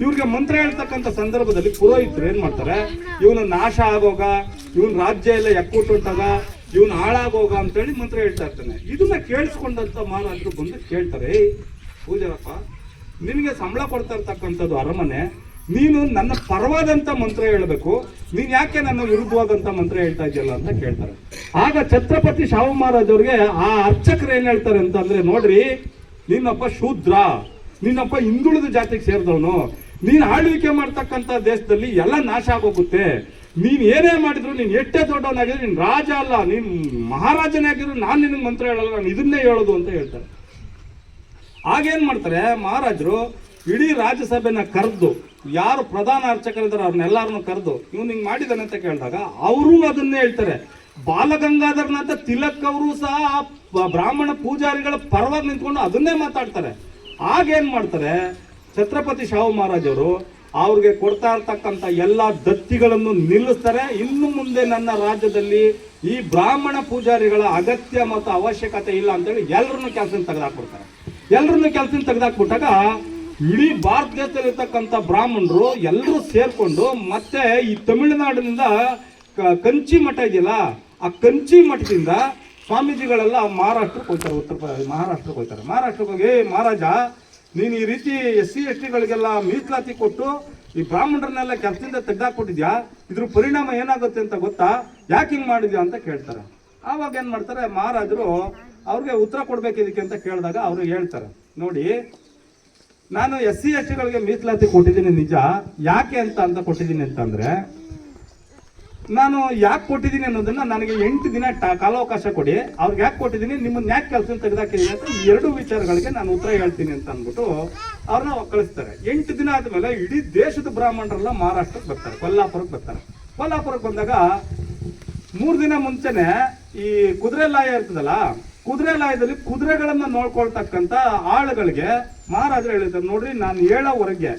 ಇವ್ರಿಗೆ ಮಂತ್ರ ಹೇಳ್ತಕ್ಕಂಥ ಸಂದರ್ಭದಲ್ಲಿ ಪುರೋಹಿತರು ಏನ್ ಮಾಡ್ತಾರೆ, ಇವನು ನಾಶ ಆಗೋಗ, ಇವನ್ ರಾಜ್ಯ ಎಲ್ಲ ಎಕ್ಕುಂಟಾಗ, ಇವನು ಹಾಳಾಗೋಗ ಅಂತೇಳಿ ಮಂತ್ರ ಹೇಳ್ತಾ ಇರ್ತಾನೆ. ಇದನ್ನ ಕೇಳಿಸ್ಕೊಂಡಂತ ಮಹಾರಾಜರು ಬಂದು ಕೇಳ್ತಾರೆ, ಪೂಜಾರಪ್ಪ ನಿನಗೆ ಸಂಬಳ ಕೊಡ್ತಾ ಇರ್ತಕ್ಕಂಥದ್ದು ಅರಮನೆ, ನೀನು ನನ್ನ ಪರವಾದಂತ ಮಂತ್ರ ಹೇಳಬೇಕು, ನೀನ್ ಯಾಕೆ ನನ್ನ ವಿರುದ್ಧವಾದಂತ ಮಂತ್ರ ಹೇಳ್ತಾ ಇದೆಯಲ್ಲ ಅಂತ ಕೇಳ್ತಾರೆ. ಆಗ ಛತ್ರಪತಿ ಶಾಹು ಮಹಾರಾಜ್ ಅವ್ರಿಗೆ ಆ ಅರ್ಚಕರು ಏನ್ ಹೇಳ್ತಾರೆ ಅಂತ ಅಂದ್ರೆ, ನೋಡ್ರಿ ನೀನೊಬ್ಬ ಶೂದ್ರ, ನೀನೊಬ್ಬ ಹಿಂದುಳಿದ ಜಾತಿಗೆ ಸೇರಿದವನು, ನೀನ್ ಆಳ್ವಿಕೆ ಮಾಡ್ತಕ್ಕಂಥ ದೇಶದಲ್ಲಿ ಎಲ್ಲ ನಾಶ ಆಗೋಗುತ್ತೆ, ನೀನ್ ಏನೇ ಮಾಡಿದ್ರು, ನೀನ್ ಎಷ್ಟೇ ದೊಡ್ಡವನಾಗಿದ್ರು, ನೀನ್ ರಾಜ ಅಲ್ಲ, ನೀನ್ ಮಹಾರಾಜನೇ ಆಗಿದ್ರು, ನಾನು ನಿನಗೆ ಮಂತ್ರ ಹೇಳಲ್ಲ, ನಾನು ಇದನ್ನೇ ಹೇಳೋದು ಅಂತ ಹೇಳ್ತಾರೆ. ಆಗೇನ್ ಮಾಡ್ತಾರೆ ಮಹಾರಾಜರು, ಇಡೀ ರಾಜ್ಯಸಭೆನ ಕರೆದು ಯಾರು ಪ್ರಧಾನ ಅರ್ಚಕರಿದ್ದಾರೆ ಅವ್ರನ್ನೆಲ್ಲಾರನ್ನು ಕರೆದು ಇವ್ನು ಹಿಂಗ್ ಮಾಡಿದಾನೆ ಅಂತ ಕೇಳಿದಾಗ ಅವರು ಅದನ್ನೇ ಹೇಳ್ತಾರೆ. ಬಾಲಗಂಗಾಧರನಾಥ ತಿಲಕ್ ಅವರು ಸಹ ಬ್ರಾಹ್ಮಣ ಪೂಜಾರಿಗಳ ಪರವಾಗಿ ನಿಂತ್ಕೊಂಡು ಅದನ್ನೇ ಮಾತಾಡ್ತಾರೆ. ಆಗೇನ್ ಮಾಡ್ತಾರೆ, ಛತ್ರಪತಿ ಶಾಹು ಮಹಾರಾಜ್ ಅವರು ಅವ್ರಿಗೆ ಕೊಡ್ತಾ ಇರ್ತಕ್ಕಂಥ ಎಲ್ಲಾ ದತ್ತಿಗಳನ್ನು ನಿಲ್ಲಿಸ್ತಾರೆ. ಇನ್ನು ಮುಂದೆ ನನ್ನ ರಾಜ್ಯದಲ್ಲಿ ಈ ಬ್ರಾಹ್ಮಣ ಪೂಜಾರಿಗಳ ಅಗತ್ಯ ಮತ್ತು ಅವಶ್ಯಕತೆ ಇಲ್ಲ ಅಂತೇಳಿ ಎಲ್ಲರನ್ನು ಕೆಲಸ ತೆಗೆದಾಕ್ಬಿಡ್ತಾರೆ. ಎಲ್ಲರನ್ನು ಕೆಲಸ ತೆಗೆದಾಕ್ಬಿಟ್ಟಾಗ ಇಡೀ ಭಾರತ ದೇಶದಲ್ಲಿರ್ತಕ್ಕಂಥ ಬ್ರಾಹ್ಮಣರು ಎಲ್ಲರೂ ಸೇರ್ಕೊಂಡು ಮತ್ತೆ ಈ ತಮಿಳುನಾಡಿನಿಂದ ಕಂಚಿ ಮಠ ಇದೆಯಲ್ಲ, ಆ ಕಂಚಿ ಮಠದಿಂದ ಸ್ವಾಮೀಜಿಗಳೆಲ್ಲ ಮಹಾರಾಷ್ಟ್ರಕ್ಕೆ ಹೋಗ್ತಾರೆ, ಮಹಾರಾಷ್ಟ್ರಕ್ಕೆ ಹೋಗ್ತಾರೆ. ಮಹಾರಾಷ್ಟ್ರಕ್ಕೆ ಹೋಗಿ, ಮಹಾರಾಜ ನೀನು ಈ ರೀತಿ SC ST ಗಳಿಗೆಲ್ಲ ಮೀಸಲಾತಿ ಕೊಟ್ಟು ಈ ಬ್ರಾಹ್ಮಣರನ್ನೆಲ್ಲ ಕೆಲಸದಿಂದ ತೆಗೆದಾಕ್ಬಿಟ್ಟಿದ್ಯಾ, ಇದ್ರ ಪರಿಣಾಮ ಏನಾಗುತ್ತೆ ಅಂತ ಗೊತ್ತಾ, ಯಾಕೆ ಹಿಂಗ್ ಮಾಡಿದ್ಯಾ ಅಂತ ಕೇಳ್ತಾರೆ. ಆವಾಗ ಏನ್ ಮಾಡ್ತಾರೆ ಮಹಾರಾಜರು, ಅವ್ರಿಗೆ ಉತ್ತರ ಕೊಡ್ಬೇಕು ಇದಕ್ಕೆ ಅಂತ ಕೇಳಿದಾಗ ಅವ್ರು ಹೇಳ್ತಾರೆ, ನೋಡಿ ನಾನು SC ST ಗಳಿಗೆ ಮೀಸಲಾತಿ ಕೊಟ್ಟಿದ್ದೀನಿ ನಿಜ, ಯಾಕೆ ಅಂತ ಕೊಟ್ಟಿದ್ದೀನಿ ಅಂತಂದ್ರೆ, ನಾನು ಯಾಕೆ ಕೊಟ್ಟಿದ್ದೀನಿ ಅನ್ನೋದನ್ನ ನನಗೆ 8 ದಿನ ಕಾಲಾವಕಾಶ ಕೊಡಿ, ಅವ್ರಿಗೆ ಯಾಕೆ ಕೊಟ್ಟಿದ್ದೀನಿ, ನಿಮ್ಮನ್ನ ಯಾಕೆ ಕೆಲಸ ತೆಗೆದಾಕಿದ್ದೀನಿ ಅಂತ ಈ 2 ವಿಚಾರಗಳಿಗೆ ನಾನು ಉತ್ತರ ಹೇಳ್ತೀನಿ ಅಂತ ಅಂದ್ಬಿಟ್ಟು ಅವ್ರನ್ನ ಕಳಿಸ್ತಾರೆ. 8 ದಿನ ಆದ್ಮೇಲೆ ಇಡೀ ದೇಶದ ಬ್ರಾಹ್ಮಣರೆಲ್ಲ ಮಹಾರಾಷ್ಟ್ರಕ್ಕೆ ಬರ್ತಾರೆ, ಕೊಲ್ಲಾಪುರಕ್ಕೆ ಬರ್ತಾರೆ. ಕೊಲ್ಲಾಪುರಕ್ಕೆ ಬಂದಾಗ 3 ದಿನ ಮುಂಚೆನೆ ಈ ಕುದುರೆ ಲಾಯ ಇರ್ತದಲ್ಲ, ಕುದುರೆ ಲಾಯದಲ್ಲಿ ಕುದುರೆಗಳನ್ನ ನೋಡ್ಕೊಳ್ತಕ್ಕಂತ ಆಳುಗಳಿಗೆ ಮಹಾರಾಜರು ಹೇಳಿರ್ತಾರೆ, ನೋಡ್ರಿ ನಾನು ಹೇಳೋವರೆಗೆ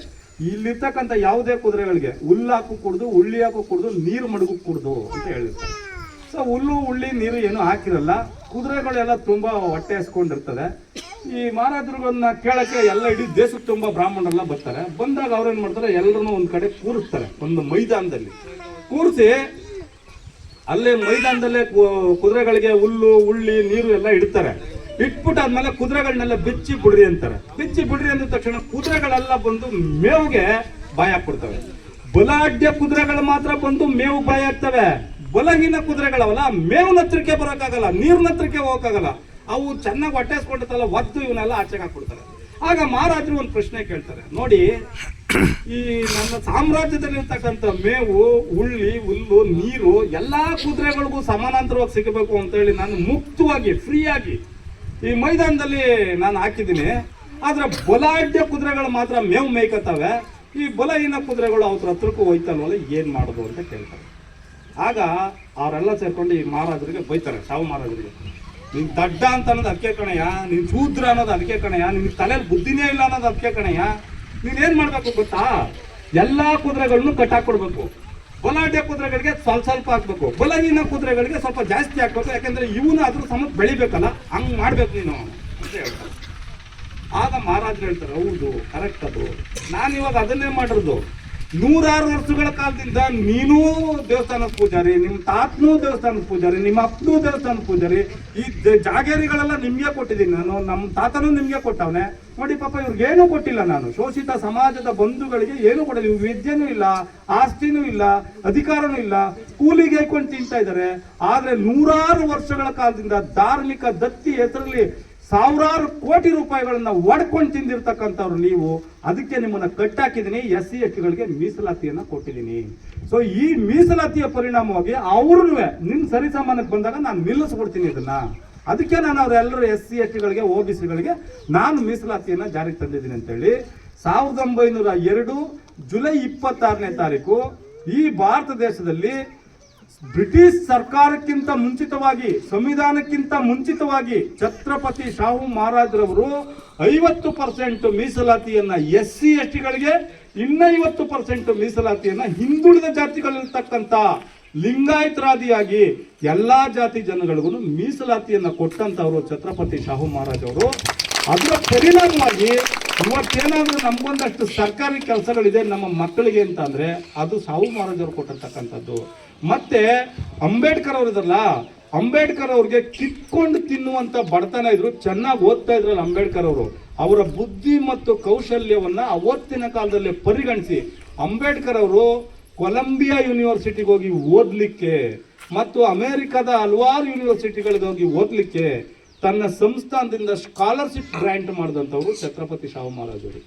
ಇಲ್ಲಿರ್ತಕ್ಕಂಥ ಯಾವುದೇ ಕುದುರೆಗಳಿಗೆ ಹುಲ್ಲಾಕು ಕುಡ್ದು, ಉಳ್ಳಿ ಹಾಕು ಕುಡ್ದು, ನೀರು ಮಡಗು ಕುಡ್ದು ಅಂತ ಹೇಳಿರ್ತಾರೆ. ಸೊ ಹುಲ್ಲು ಉಳ್ಳಿ ನೀರು ಏನು ಹಾಕಿರಲ್ಲ, ಕುದುರೆಗಳೆಲ್ಲ ತುಂಬಾ ಹೊಟ್ಟೆ ಹಸ್ಕೊಂಡಿರ್ತದೆ. ಈ ಮಹಾರಾಜರುಗಳನ್ನ ಕೇಳಕ್ಕೆ ಎಲ್ಲ ಇಡೀ ದೇಶಕ್ಕೆ ತುಂಬಾ ಬ್ರಾಹ್ಮಣರೆಲ್ಲ ಬರ್ತಾರೆ. ಬಂದಾಗ ಅವ್ರೇನ್ ಮಾಡ್ತಾರೆ, ಎಲ್ಲರನ್ನೂ ಒಂದ್ ಕಡೆ ಕೂರಿಸ್ತಾರೆ, ಒಂದು ಮೈದಾನದಲ್ಲಿ ಕೂರಿಸಿ ಅಲ್ಲೇ ಮೈದಾನದಲ್ಲೇ ಕುದುರೆಗಳಿಗೆ ಹುಲ್ಲು ಉಳ್ಳಿ ನೀರು ಎಲ್ಲ ಇಡ್ತಾರೆ. ಇಟ್ಬಿಟ್ಟಾದ್ಮೇಲೆ ಕುದುರೆಗಳನ್ನೆಲ್ಲ ಬಿಚ್ಚಿ ಬಿಡ್ರಿ ಅಂತಾರೆ. ಬಿಚ್ಚಿ ಬಿಡ್ರಿ ಅಂದ ತಕ್ಷಣ ಕುದುರೆಗಳೆಲ್ಲ ಬಂದು ಮೇವುಗೆ ಬಾಯಿ ಹಾಕ್ಬಿಡ್ತವೆ. ಬಲಾಢ್ಯ ಕುದುರೆಗಳು ಮಾತ್ರ ಬಂದು ಮೇವು ಬಾಯಿ ಹಾಕ್ತವೆ. ಬಲಹೀನ ಕುದುರೆಗಳವಲ್ಲ, ಮೇವಿನ ಹತ್ರಕ್ಕೆ ಬರೋಕ್ಕಾಗಲ್ಲ, ನೀರಿನ ಹತ್ರಕ್ಕೆ ಹೋಗಕ್ಕಾಗಲ್ಲ, ಅವು ಚೆನ್ನಾಗಿ ಹೊಟ್ಟೆಸ್ಕೊಂಡಿರ್ತಲ್ಲ, ಒದ್ದು ಇವನ್ನೆಲ್ಲ ಆಚೆಗೆ ಹಾಕ್ಬಿಡ್ತಾರೆ. ಆಗ ಮಹಾರಾಜರು ಒಂದು ಪ್ರಶ್ನೆ ಕೇಳ್ತಾರೆ, ನೋಡಿ ಈ ನನ್ನ ಸಾಮ್ರಾಜ್ಯದಲ್ಲಿರ್ತಕ್ಕಂಥ ಮೇವು, ಉಳ್ಳಿ, ಹುಲ್ಲು, ನೀರು ಎಲ್ಲಾ ಕುದುರೆಗಳಿಗೂ ಸಮಾನಾಂತರವಾಗಿ ಸಿಗಬೇಕು ಅಂತ ಹೇಳಿ ನಾನು ಮುಕ್ತವಾಗಿ ಫ್ರೀಯಾಗಿ ಈ ಮೈದಾನದಲ್ಲಿ ನಾನು ಹಾಕಿದ್ದೀನಿ. ಆದ್ರೆ ಬಲಾಢ್ಯ ಕುದುರೆಗಳು ಮಾತ್ರ ಮೇವು ಮೇಯ್ಕತ್ತವೆ, ಈ ಬಲಹೀನ ಕುದುರೆಗಳು ಅವ್ರ ಹತ್ರಕ್ಕೂ ಹೋಯ್ತಲ್ವಲ್ಲ, ಏನ್ ಮಾಡೋದು ಅಂತ ಕೇಳ್ತಾರೆ. ಆಗ ಅವರೆಲ್ಲ ಸೇರ್ಕೊಂಡು ಈ ಮಹಾರಾಜರಿಗೆ ಬೈತಾರೆ, ಶಾಹು ಮಹಾರಾಜರಿಗೆ, ನೀನ್ ದಡ್ಡ ಅಂತ ಅನ್ನೋದು ಅದಕ್ಕೆ ಕಣಯ್ಯ, ನೀನ್ ಶೂದ್ರ ಅನ್ನೋದು ಅದಕ್ಕೆ ಕಣಯ್ಯ, ನಿನ್ ತಲೆಯಲ್ಲಿ ಬುದ್ಧಿನೇ ಇಲ್ಲ ಅನ್ನೋದು ಅದಕ್ಕೆ ಕಣಯ್ಯ, ನೀನೇನ್ ಮಾಡ್ಬೇಕು ಗೊತ್ತಾ, ಎಲ್ಲಾ ಕುದುರೆಗಳನ್ನು ಕಟ್ಟಾಕೊಡ್ಬೇಕು, ಬಲಾಢ್ಯ ಕುದುರೆಗಳಿಗೆ ಸ್ವಲ್ಪ ಹಾಕ್ಬೇಕು, ಬಲಹೀನ ಕುದುರೆಗಳಿಗೆ ಸ್ವಲ್ಪ ಜಾಸ್ತಿ ಹಾಕ್ಬೇಕು, ಯಾಕಂದ್ರೆ ಇವನು ಅದ್ರ ಸಮ ಬೆಳಿಬೇಕಲ್ಲ, ಹಂಗ್ ಮಾಡ್ಬೇಕು ನೀನು ಅಂತ ಹೇಳ್ತಾರೆ. ಆಗ ಮಹಾರಾಜರು ಹೇಳ್ತಾರೆ ಹೌದು ಕರೆಕ್ಟ್ ಅದು. ನಾನು ಇವಾಗ ಅದನ್ನೇ ಮಾಡಿರೋದು. 106 ವರ್ಷಗಳ ಕಾಲದಿಂದ ನೀನೂ ದೇವಸ್ಥಾನದ ಪೂಜಾರಿ, ನಿಮ್ಮ ತಾತನೂ ದೇವಸ್ಥಾನದ ಪೂಜಾರಿ, ನಿಮ್ಮ ಅಪ್ಪನೂ ದೇವಸ್ಥಾನದ ಪೂಜಾರಿ, ಈ ಜಾಗೇರಿಗಳೆಲ್ಲ ನಿಮ್ಗೆ ಕೊಟ್ಟಿದ್ದೀನಿ ನಾನು, ನಮ್ಮ ತಾತನೂ ನಿಮ್ಗೆ ಕೊಟ್ಟವನೆ ನೋಡಿ. ಪಾಪ ಇವ್ರಿಗೇನು ಕೊಟ್ಟಿಲ್ಲ ನಾನು. ಶೋಷಿತ ಸಮಾಜದ ಬಂಧುಗಳಿಗೆ ಏನು ಕೊಡಲ್ಲ. ಇವ್ರು ವಿದ್ಯೆನೂ ಇಲ್ಲ, ಆಸ್ತಿನೂ ಇಲ್ಲ, ಅಧಿಕಾರನೂ ಇಲ್ಲ, ಕೂಲಿಗೆ ಹಾಕೊಂಡು ತಿಂತಾ ಇದ್ದಾರೆ. ಆದ್ರೆ 106 ವರ್ಷಗಳ ಕಾಲದಿಂದ ಧಾರ್ಮಿಕ ದತ್ತಿ ಹೆಸರಲ್ಲಿ ಸಾವಿರಾರು ಕೋಟಿ ರೂಪಾಯಿಗಳನ್ನ ಒಡ್ಕೊಂಡು ತಿಂದಿರ್ತಕ್ಕಂಥವ್ರು ನೀವು. ಅದಕ್ಕೆ ನಿಮ್ಮನ್ನ ಕಟ್ಟಾಕಿದ್ದೀನಿ, SC STಗಳಿಗೆ ಮೀಸಲಾತಿಯನ್ನ ಕೊಟ್ಟಿದ್ದೀನಿ. ಸೊ ಈ ಮೀಸಲಾತಿಯ ಪರಿಣಾಮವಾಗಿ ಅವ್ರನ್ನೂ ನಿಮ್ ಸರಿಸಮಾನಕ್ಕೆ ಬಂದಾಗ ನಾನು ನಿಲ್ಲಿಸ್ಬಿಡ್ತೀನಿ ಇದನ್ನ. ಅದಕ್ಕೆ ನಾನು ಅವರೆಲ್ಲರೂ SC STಗಳಿಗೆ OBCಗಳಿಗೆ ನಾನು ಮೀಸಲಾತಿಯನ್ನ ಜಾರಿಗೆ ತಂದಿದ್ದೀನಿ ಅಂತೇಳಿ 1902 ಜುಲೈ 26ನೇ ತಾರೀಕು ಈ ಭಾರತ ದೇಶದಲ್ಲಿ ಬ್ರಿಟಿಷ್ ಸರ್ಕಾರಕ್ಕಿಂತ ಮುಂಚಿತವಾಗಿ, ಸಂವಿಧಾನಕ್ಕಿಂತ ಮುಂಚಿತವಾಗಿ ಛತ್ರಪತಿ ಶಾಹು ಮಹಾರಾಜರವರು 50% ಮೀಸಲಾತಿಯನ್ನ SC STಗಳಿಗೆ, ಇನ್ನ 50% ಮೀಸಲಾತಿಯನ್ನ ಹಿಂದುಳಿದ ಜಾತಿಗಳಿರ್ತಕ್ಕಂಥ ಲಿಂಗಾಯತರಾದಿಯಾಗಿ ಎಲ್ಲಾ ಜಾತಿ ಜನಗಳಿಗೂ ಮೀಸಲಾತಿಯನ್ನ ಕೊಟ್ಟಂತವ್ರು ಛತ್ರಪತಿ ಶಾಹು ಮಹಾರಾಜ್ ಅವರು. ಅದರ ಪರಿಣಾಮವಾಗಿ ಇವತ್ತೇನಾದ್ರೂ ನಮ್ಗೊಂದಷ್ಟು ಸರ್ಕಾರಿ ಕೆಲಸಗಳಿದೆ ನಮ್ಮ ಮಕ್ಕಳಿಗೆ ಅಂತ ಅಂದ್ರೆ ಅದು ಶಾಹು ಮಹಾರಾಜ್ ಅವರು ಕೊಟ್ಟಿರ್ತಕ್ಕಂಥದ್ದು. ಮತ್ತೆ ಅಂಬೇಡ್ಕರ್ ಅವರು ಇದ್ರಲ್ಲ, ಅಂಬೇಡ್ಕರ್ ಅವ್ರಿಗೆ ಕಿತ್ಕೊಂಡು ತಿನ್ನುವಂತ ಬಡತನ ಇದ್ರು, ಚೆನ್ನಾಗಿ ಓದ್ತಾ ಇದ್ರಲ್ಲ ಅಂಬೇಡ್ಕರ್ ಅವರು. ಅವರ ಬುದ್ಧಿ ಮತ್ತು ಕೌಶಲ್ಯವನ್ನ ಅವತ್ತಿನ ಕಾಲದಲ್ಲಿ ಪರಿಗಣಿಸಿ ಅಂಬೇಡ್ಕರ್ ಅವರು ಕೊಲಂಬಿಯಾ ಯೂನಿವರ್ಸಿಟಿಗೆ ಹೋಗಿ ಓದ್ಲಿಕ್ಕೆ ಮತ್ತು ಅಮೆರಿಕದ ಹಲವಾರು ಯೂನಿವರ್ಸಿಟಿಗಳಿಗೆ ಹೋಗಿ ಓದ್ಲಿಕ್ಕೆ ತನ್ನ ಸಂಸ್ಥಾನದಿಂದ ಸ್ಕಾಲರ್ಶಿಪ್ ಗ್ರಾಂಟ್ ಮಾಡಿದಂಥವ್ರು ಛತ್ರಪತಿ ಶಾಹು ಮಹಾರಾಜ್ ಅವರು.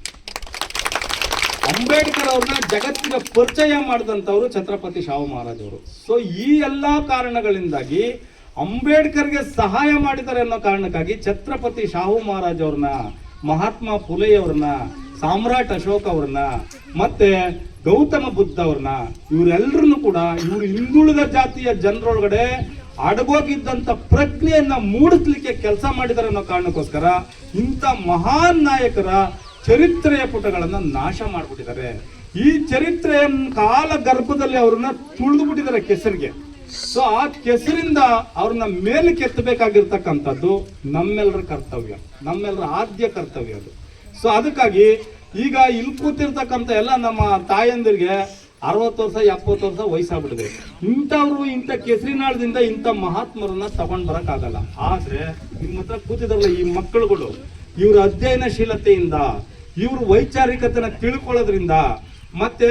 ಅಂಬೇಡ್ಕರ್ ಅವ್ರನ್ನ ಜಗತ್ತಿನ ಪರಿಚಯ ಮಾಡಿದಂಥವ್ರು ಛತ್ರಪತಿ ಶಾಹು ಮಹಾರಾಜ್ ಅವರು. ಸೊ ಈ ಎಲ್ಲಾ ಕಾರಣಗಳಿಂದಾಗಿ ಅಂಬೇಡ್ಕರ್ಗೆ ಸಹಾಯ ಮಾಡಿದ್ದಾರೆ ಅನ್ನೋ ಕಾರಣಕ್ಕಾಗಿ ಛತ್ರಪತಿ ಶಾಹು ಮಹಾರಾಜ್ ಅವ್ರನ್ನ, ಮಹಾತ್ಮ ಫುಲೆಯವ್ರನ್ನ, ಸಾಮ್ರಾಟ್ ಅಶೋಕ್ ಅವ್ರನ್ನ, ಮತ್ತೆ ಗೌತಮ ಬುದ್ಧ ಅವ್ರನ್ನ, ಇವರೆಲ್ಲರನ್ನು ಕೂಡ ಇವರು ಹಿಂದುಳಿದ ಜಾತಿಯ ಜನರೊಳಗಡೆ ಅಡಗೋಗಿದ್ದಂತ ಪ್ರಜ್ಞೆಯನ್ನ ಮೂಡಿಸ್ಲಿಕ್ಕೆ ಕೆಲಸ ಮಾಡಿದ್ದಾರೆ ಅನ್ನೋ ಕಾರಣಕ್ಕೋಸ್ಕರ ಇಂಥ ಮಹಾನ್ ನಾಯಕರ ಚರಿತ್ರೆಯ ಪುಟಗಳನ್ನ ನಾಶ ಮಾಡಿಬಿಟ್ಟಿದ್ದಾರೆ. ಈ ಚರಿತ್ರೆಯ ಕಾಲ ಗರ್ಭದಲ್ಲಿ ಅವ್ರನ್ನ ತುಳಿದು ಬಿಟ್ಟಿದ್ದಾರೆ ಕೆಸರಿಗೆ. ಸೊ ಆ ಕೆಸರಿಂದ ಅವ್ರನ್ನ ಮೇಲೆ ಕೆತ್ತಬೇಕಾಗಿರ್ತಕ್ಕಂಥದ್ದು ನಮ್ಮೆಲ್ಲರ ಕರ್ತವ್ಯ, ನಮ್ಮೆಲ್ಲರ ಆದ್ಯ ಕರ್ತವ್ಯ ಅದು. ಸೊ ಅದಕ್ಕಾಗಿ ಈಗ ಇಲ್ಲಿ ಕೂತಿರ್ತಕ್ಕಂಥ ಎಲ್ಲ ನಮ್ಮ ತಾಯಂದಿರಿಗೆ 60 ವರ್ಷ 70 ವರ್ಷ ವಯಸ್ಸಾಗ್ಬಿಟ್ಟಿದೆ. ಇಂಥವ್ರು ಇಂಥ ಕೆಸರಿನಾಳದಿಂದ ಇಂಥ ಮಹಾತ್ಮರನ್ನ ತಗೊಂಡ್ ಬರಕ್ಕಾಗಲ್ಲ. ಆದ್ರೆ ನಿಮ್ಮ ಹತ್ರ ಕೂತಿದಾರಲ್ಲ ಈ ಮಕ್ಕಳುಗಳು, ಇವ್ರ ಅಧ್ಯಯನಶೀಲತೆಯಿಂದ, ಇವ್ರ ವೈಚಾರಿಕತೆನ ತಿಳ್ಕೊಳ್ಳೋದ್ರಿಂದ, ಮತ್ತೆ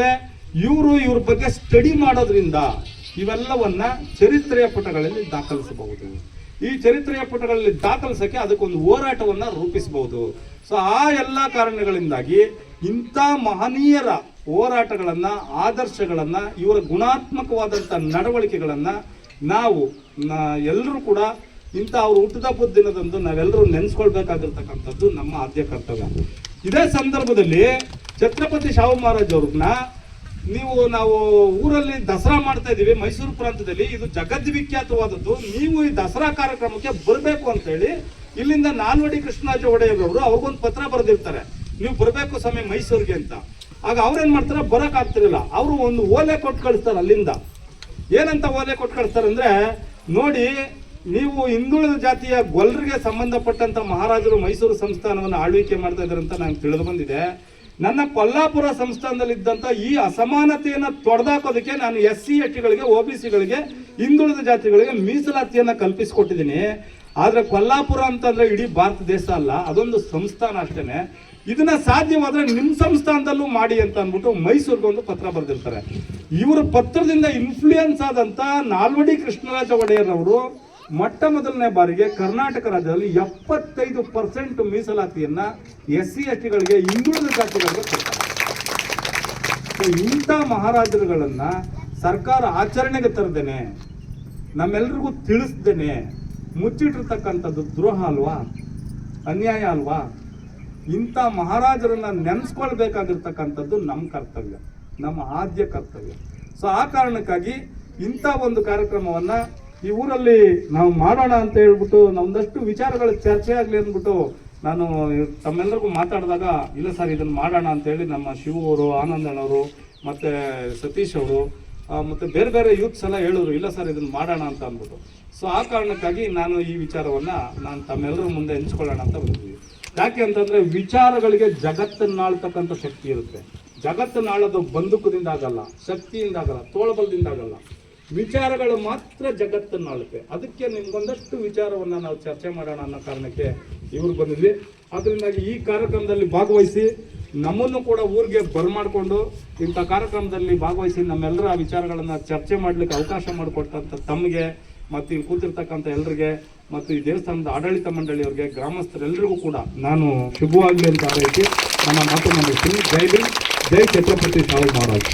ಇವ್ರ ಬಗ್ಗೆ ಸ್ಟಡಿ ಮಾಡೋದ್ರಿಂದ ಇವೆಲ್ಲವನ್ನ ಚರಿತ್ರೆಯ ಪುಟಗಳಲ್ಲಿ ದಾಖಲಿಸಬಹುದು. ಈ ಚರಿತ್ರೆಯ ಪುಟಗಳಲ್ಲಿ ದಾಖಲಿಸಕ್ಕೆ ಅದಕ್ಕೊಂದು ಹೋರಾಟವನ್ನ ರೂಪಿಸಬಹುದು. ಸೊ ಆ ಎಲ್ಲ ಕಾರಣಗಳಿಂದಾಗಿ ಇಂಥ ಮಹನೀಯರ ಹೋರಾಟಗಳನ್ನ, ಆದರ್ಶಗಳನ್ನ, ಇವರ ಗುಣಾತ್ಮಕವಾದಂಥ ನಡವಳಿಕೆಗಳನ್ನ ನಾವು ಎಲ್ಲರೂ ಕೂಡ ಇಂಥ ಅವ್ರ ಹುಟ್ಟಿದಬ್ಬದ ದಿನದಂದು ನಾವೆಲ್ಲರೂ ನೆನೆಸ್ಕೊಳ್ಬೇಕಾಗಿರ್ತಕ್ಕಂಥದ್ದು ನಮ್ಮ ಆದ್ಯ ಕರ್ತವ್ಯ. ಇದೇ ಸಂದರ್ಭದಲ್ಲಿ ಛತ್ರಪತಿ ಶಾಹು ಮಹಾರಾಜ್ ಅವ್ರನ್ನ ನಾವು ಊರಲ್ಲಿ ದಸರಾ ಮಾಡ್ತಾ ಇದೀವಿ ಮೈಸೂರು ಪ್ರಾಂತದಲ್ಲಿ, ಇದು ಜಗದ್ವಿಖ್ಯಾತವಾದದ್ದು. ನೀವು ಈ ದಸರಾ ಕಾರ್ಯಕ್ರಮಕ್ಕೆ ಬರಬೇಕು ಅಂತ ಹೇಳಿ ಇಲ್ಲಿಂದ ನಾಲ್ವಡಿ ಕೃಷ್ಣರಾಜ ಒಡೆಯರ್ ಅವರು ಅವ್ರಿಗೊಂದು ಪತ್ರ ಬರೆದಿರ್ತಾರೆ, ನೀವು ಬರಬೇಕು ಸ್ವಾಮಿ ಮೈಸೂರಿಗೆ ಅಂತ. ಆಗ ಅವ್ರೇನ್ ಮಾಡ್ತಾರೆ, ಬರಕ್ ಆಗ್ತಿರಲಿಲ್ಲ. ಅವರು ಒಂದು ಓಲೆ ಕೊಟ್ಟು ಕಳಿಸ್ತಾರೆ ಅಲ್ಲಿಂದ. ಏನಂತ ಓಲೆ ಕೊಟ್ಟು ಕಳಿಸ್ತಾರೆ ಅಂದ್ರೆ, ನೋಡಿ ನೀವು ಹಿಂದುಳಿದ ಜಾತಿಯ ಗೊಲ್ಲರಿಗೆ ಸಂಬಂಧಪಟ್ಟಂತ ಮಹಾರಾಜರು ಮೈಸೂರು ಸಂಸ್ಥಾನವನ್ನು ಆಳ್ವಿಕೆ ಮಾಡ್ತಾ ಇದ್ದಾರೆ ಅಂತ ನಂಗೆ ತಿಳಿದು ಬಂದಿದೆ. ನನ್ನ ಕೊಲ್ಲಾಪುರ ಸಂಸ್ಥಾನದಲ್ಲಿದ್ದಂಥ ಈ ಅಸಮಾನತೆಯನ್ನು ತೊಡೆದಾಕೋದಕ್ಕೆ ನಾನು SC STಗಳಿಗೆ, OBCಗಳಿಗೆ, ಹಿಂದುಳಿದ ಜಾತಿಗಳಿಗೆ ಮೀಸಲಾತಿಯನ್ನು ಕಲ್ಪಿಸಿಕೊಟ್ಟಿದ್ದೀನಿ. ಆದರೆ ಕೊಲ್ಲಾಪುರ ಅಂತಂದ್ರೆ ಇಡೀ ಭಾರತ ದೇಶ ಅಲ್ಲ, ಅದೊಂದು ಸಂಸ್ಥಾನ ಅಷ್ಟೇನೆ. ಇದನ್ನ ಸಾಧ್ಯವಾದ್ರೆ ನಿಮ್ಮ ಸಂಸ್ಥಾನದಲ್ಲೂ ಮಾಡಿ ಅಂತ ಅಂದ್ಬಿಟ್ಟು ಮೈಸೂರಿಗೆ ಒಂದು ಪತ್ರ ಬರೆದಿರ್ತಾರೆ. ಇವರ ಪತ್ರದಿಂದ ಇನ್ಫ್ಲೂಯೆನ್ಸ್ ಆದಂತ ನಾಲ್ವಡಿ ಕೃಷ್ಣರಾಜ ಒಡೆಯರ್ ಅವರು ಮೊಟ್ಟ ಮೊದಲನೇ ಬಾರಿಗೆ ಕರ್ನಾಟಕ ರಾಜ್ಯದಲ್ಲಿ 75% ಮೀಸಲಾತಿಯನ್ನ SC STಗಳಿಗೆ, ಹಿಂದುಳಿದ ಜಾತಿಗಳಿಗೆ ಕೊಡ್ತಾರೆ. ಇಂಥ ಮಹಾರಾಜರುಗಳನ್ನ ಸರ್ಕಾರ ಆಚರಣೆಗೆ ತರದೇನೆ, ನಮ್ಮೆಲ್ರಿಗೂ ತಿಳಿಸ್ದೇನೆ ಮುಚ್ಚಿಟ್ಟಿರ್ತಕ್ಕಂಥದ್ದು ದ್ರೋಹ ಅಲ್ವಾ, ಅನ್ಯಾಯ ಅಲ್ವಾ? ಇಂಥ ಮಹಾರಾಜರನ್ನ ನೆನೆಸ್ಕೊಳ್ಬೇಕಾಗಿರ್ತಕ್ಕಂಥದ್ದು ನಮ್ಮ ಕರ್ತವ್ಯ, ನಮ್ಮ ಆದ್ಯ ಕರ್ತವ್ಯ. ಸೊ ಆ ಕಾರಣಕ್ಕಾಗಿ ಇಂಥ ಒಂದು ಕಾರ್ಯಕ್ರಮವನ್ನ ಈ ಊರಲ್ಲಿ ನಾವು ಮಾಡೋಣ ಅಂತ ಹೇಳ್ಬಿಟ್ಟು ಒಂದಷ್ಟು ವಿಚಾರಗಳ ಚರ್ಚೆ ಆಗಲಿ ಅಂದ್ಬಿಟ್ಟು ನಾನು ತಮ್ಮೆಲ್ಲರಿಗೂ ಮಾತಾಡಿದಾಗ, ಇಲ್ಲ ಸರ್ ಇದನ್ನ ಮಾಡೋಣ ಅಂತ ಹೇಳಿ ನಮ್ಮ ಶಿವ ಅವರು, ಆನಂದಣ್ಣವರು, ಮತ್ತೆ ಸತೀಶ್ ಅವರು, ಮತ್ತೆ ಬೇರೆ ಬೇರೆ ಯೂತ್ಸ್ ಎಲ್ಲ ಹೇಳಿದ್ರು, ಇಲ್ಲ ಸರ್ ಇದನ್ನ ಮಾಡೋಣ ಅಂತ ಅಂದ್ಬಿಟ್ಟು. ಸೊ ಆ ಕಾರಣಕ್ಕಾಗಿ ನಾನು ಈ ವಿಚಾರವನ್ನ ನಾನು ತಮ್ಮೆಲ್ಲರ ಮುಂದೆ ಹಂಚ್ಕೊಳ್ಳೋಣ ಅಂತ ಬಂದಿದ್ದೀವಿ. ಯಾಕೆ ಅಂತಂದ್ರೆ ವಿಚಾರಗಳಿಗೆ ಜಗತ್ತನ್ನಾಳ್ತಕ್ಕಂಥ ಶಕ್ತಿ ಇರುತ್ತೆ. ಜಗತ್ತನ್ನಾಳೋದು ಬಂದೂಕದಿಂದ ಆಗಲ್ಲ, ಶಕ್ತಿಯಿಂದ ಆಗಲ್ಲ, ತೋಳಬಲದಿಂದ ಆಗಲ್ಲ. ವಿಚಾರಗಳು ಮಾತ್ರ ಜಗತ್ತನ್ನಾಳುತ್ತೆ. ಅದಕ್ಕೆ ನಿಮ್ಗೊಂದಷ್ಟು ವಿಚಾರವನ್ನ ನಾವು ಚರ್ಚೆ ಮಾಡೋಣ ಅನ್ನೋ ಕಾರಣಕ್ಕೆ ಇವ್ರು ಬಂದಿದ್ವಿ. ಅದರಿಂದಾಗಿ ಈ ಕಾರ್ಯಕ್ರಮದಲ್ಲಿ ಭಾಗವಹಿಸಿ ನಮ್ಮನ್ನು ಕೂಡ ಊರಿಗೆ ಬರ್ಮಾಡ್ಕೊಂಡು ಇಂಥ ಕಾರ್ಯಕ್ರಮದಲ್ಲಿ ಭಾಗವಹಿಸಿ ನಮ್ಮೆಲ್ಲರ ವಿಚಾರಗಳನ್ನ ಚರ್ಚೆ ಮಾಡ್ಲಿಕ್ಕೆ ಅವಕಾಶ ಮಾಡಿಕೊಟ್ಟಂತ ತಮಗೆ ಮತ್ತು ಇಲ್ಲಿ ಕೂತಿರ್ತಕ್ಕಂಥ ಎಲ್ಲರಿಗೆ ಮತ್ತು ಈ ದೇವಸ್ಥಾನದ ಆಡಳಿತ ಮಂಡಳಿಯವರಿಗೆ, ಗ್ರಾಮಸ್ಥರೆಲ್ಲರಿಗೂ ಕೂಡ ನಾನು ಶುಭವಾಗಲಿ ಅಂತ ಹಾರೈಸಿ ನನ್ನ ಮಾತನ್ನು ಮುಗಿಸ್ತೀನಿ. ಜೈ ಭೀಮ್, ಜೈ ಛತ್ರಪತಿ ಶಾಹು ಮಹಾರಾಜ್.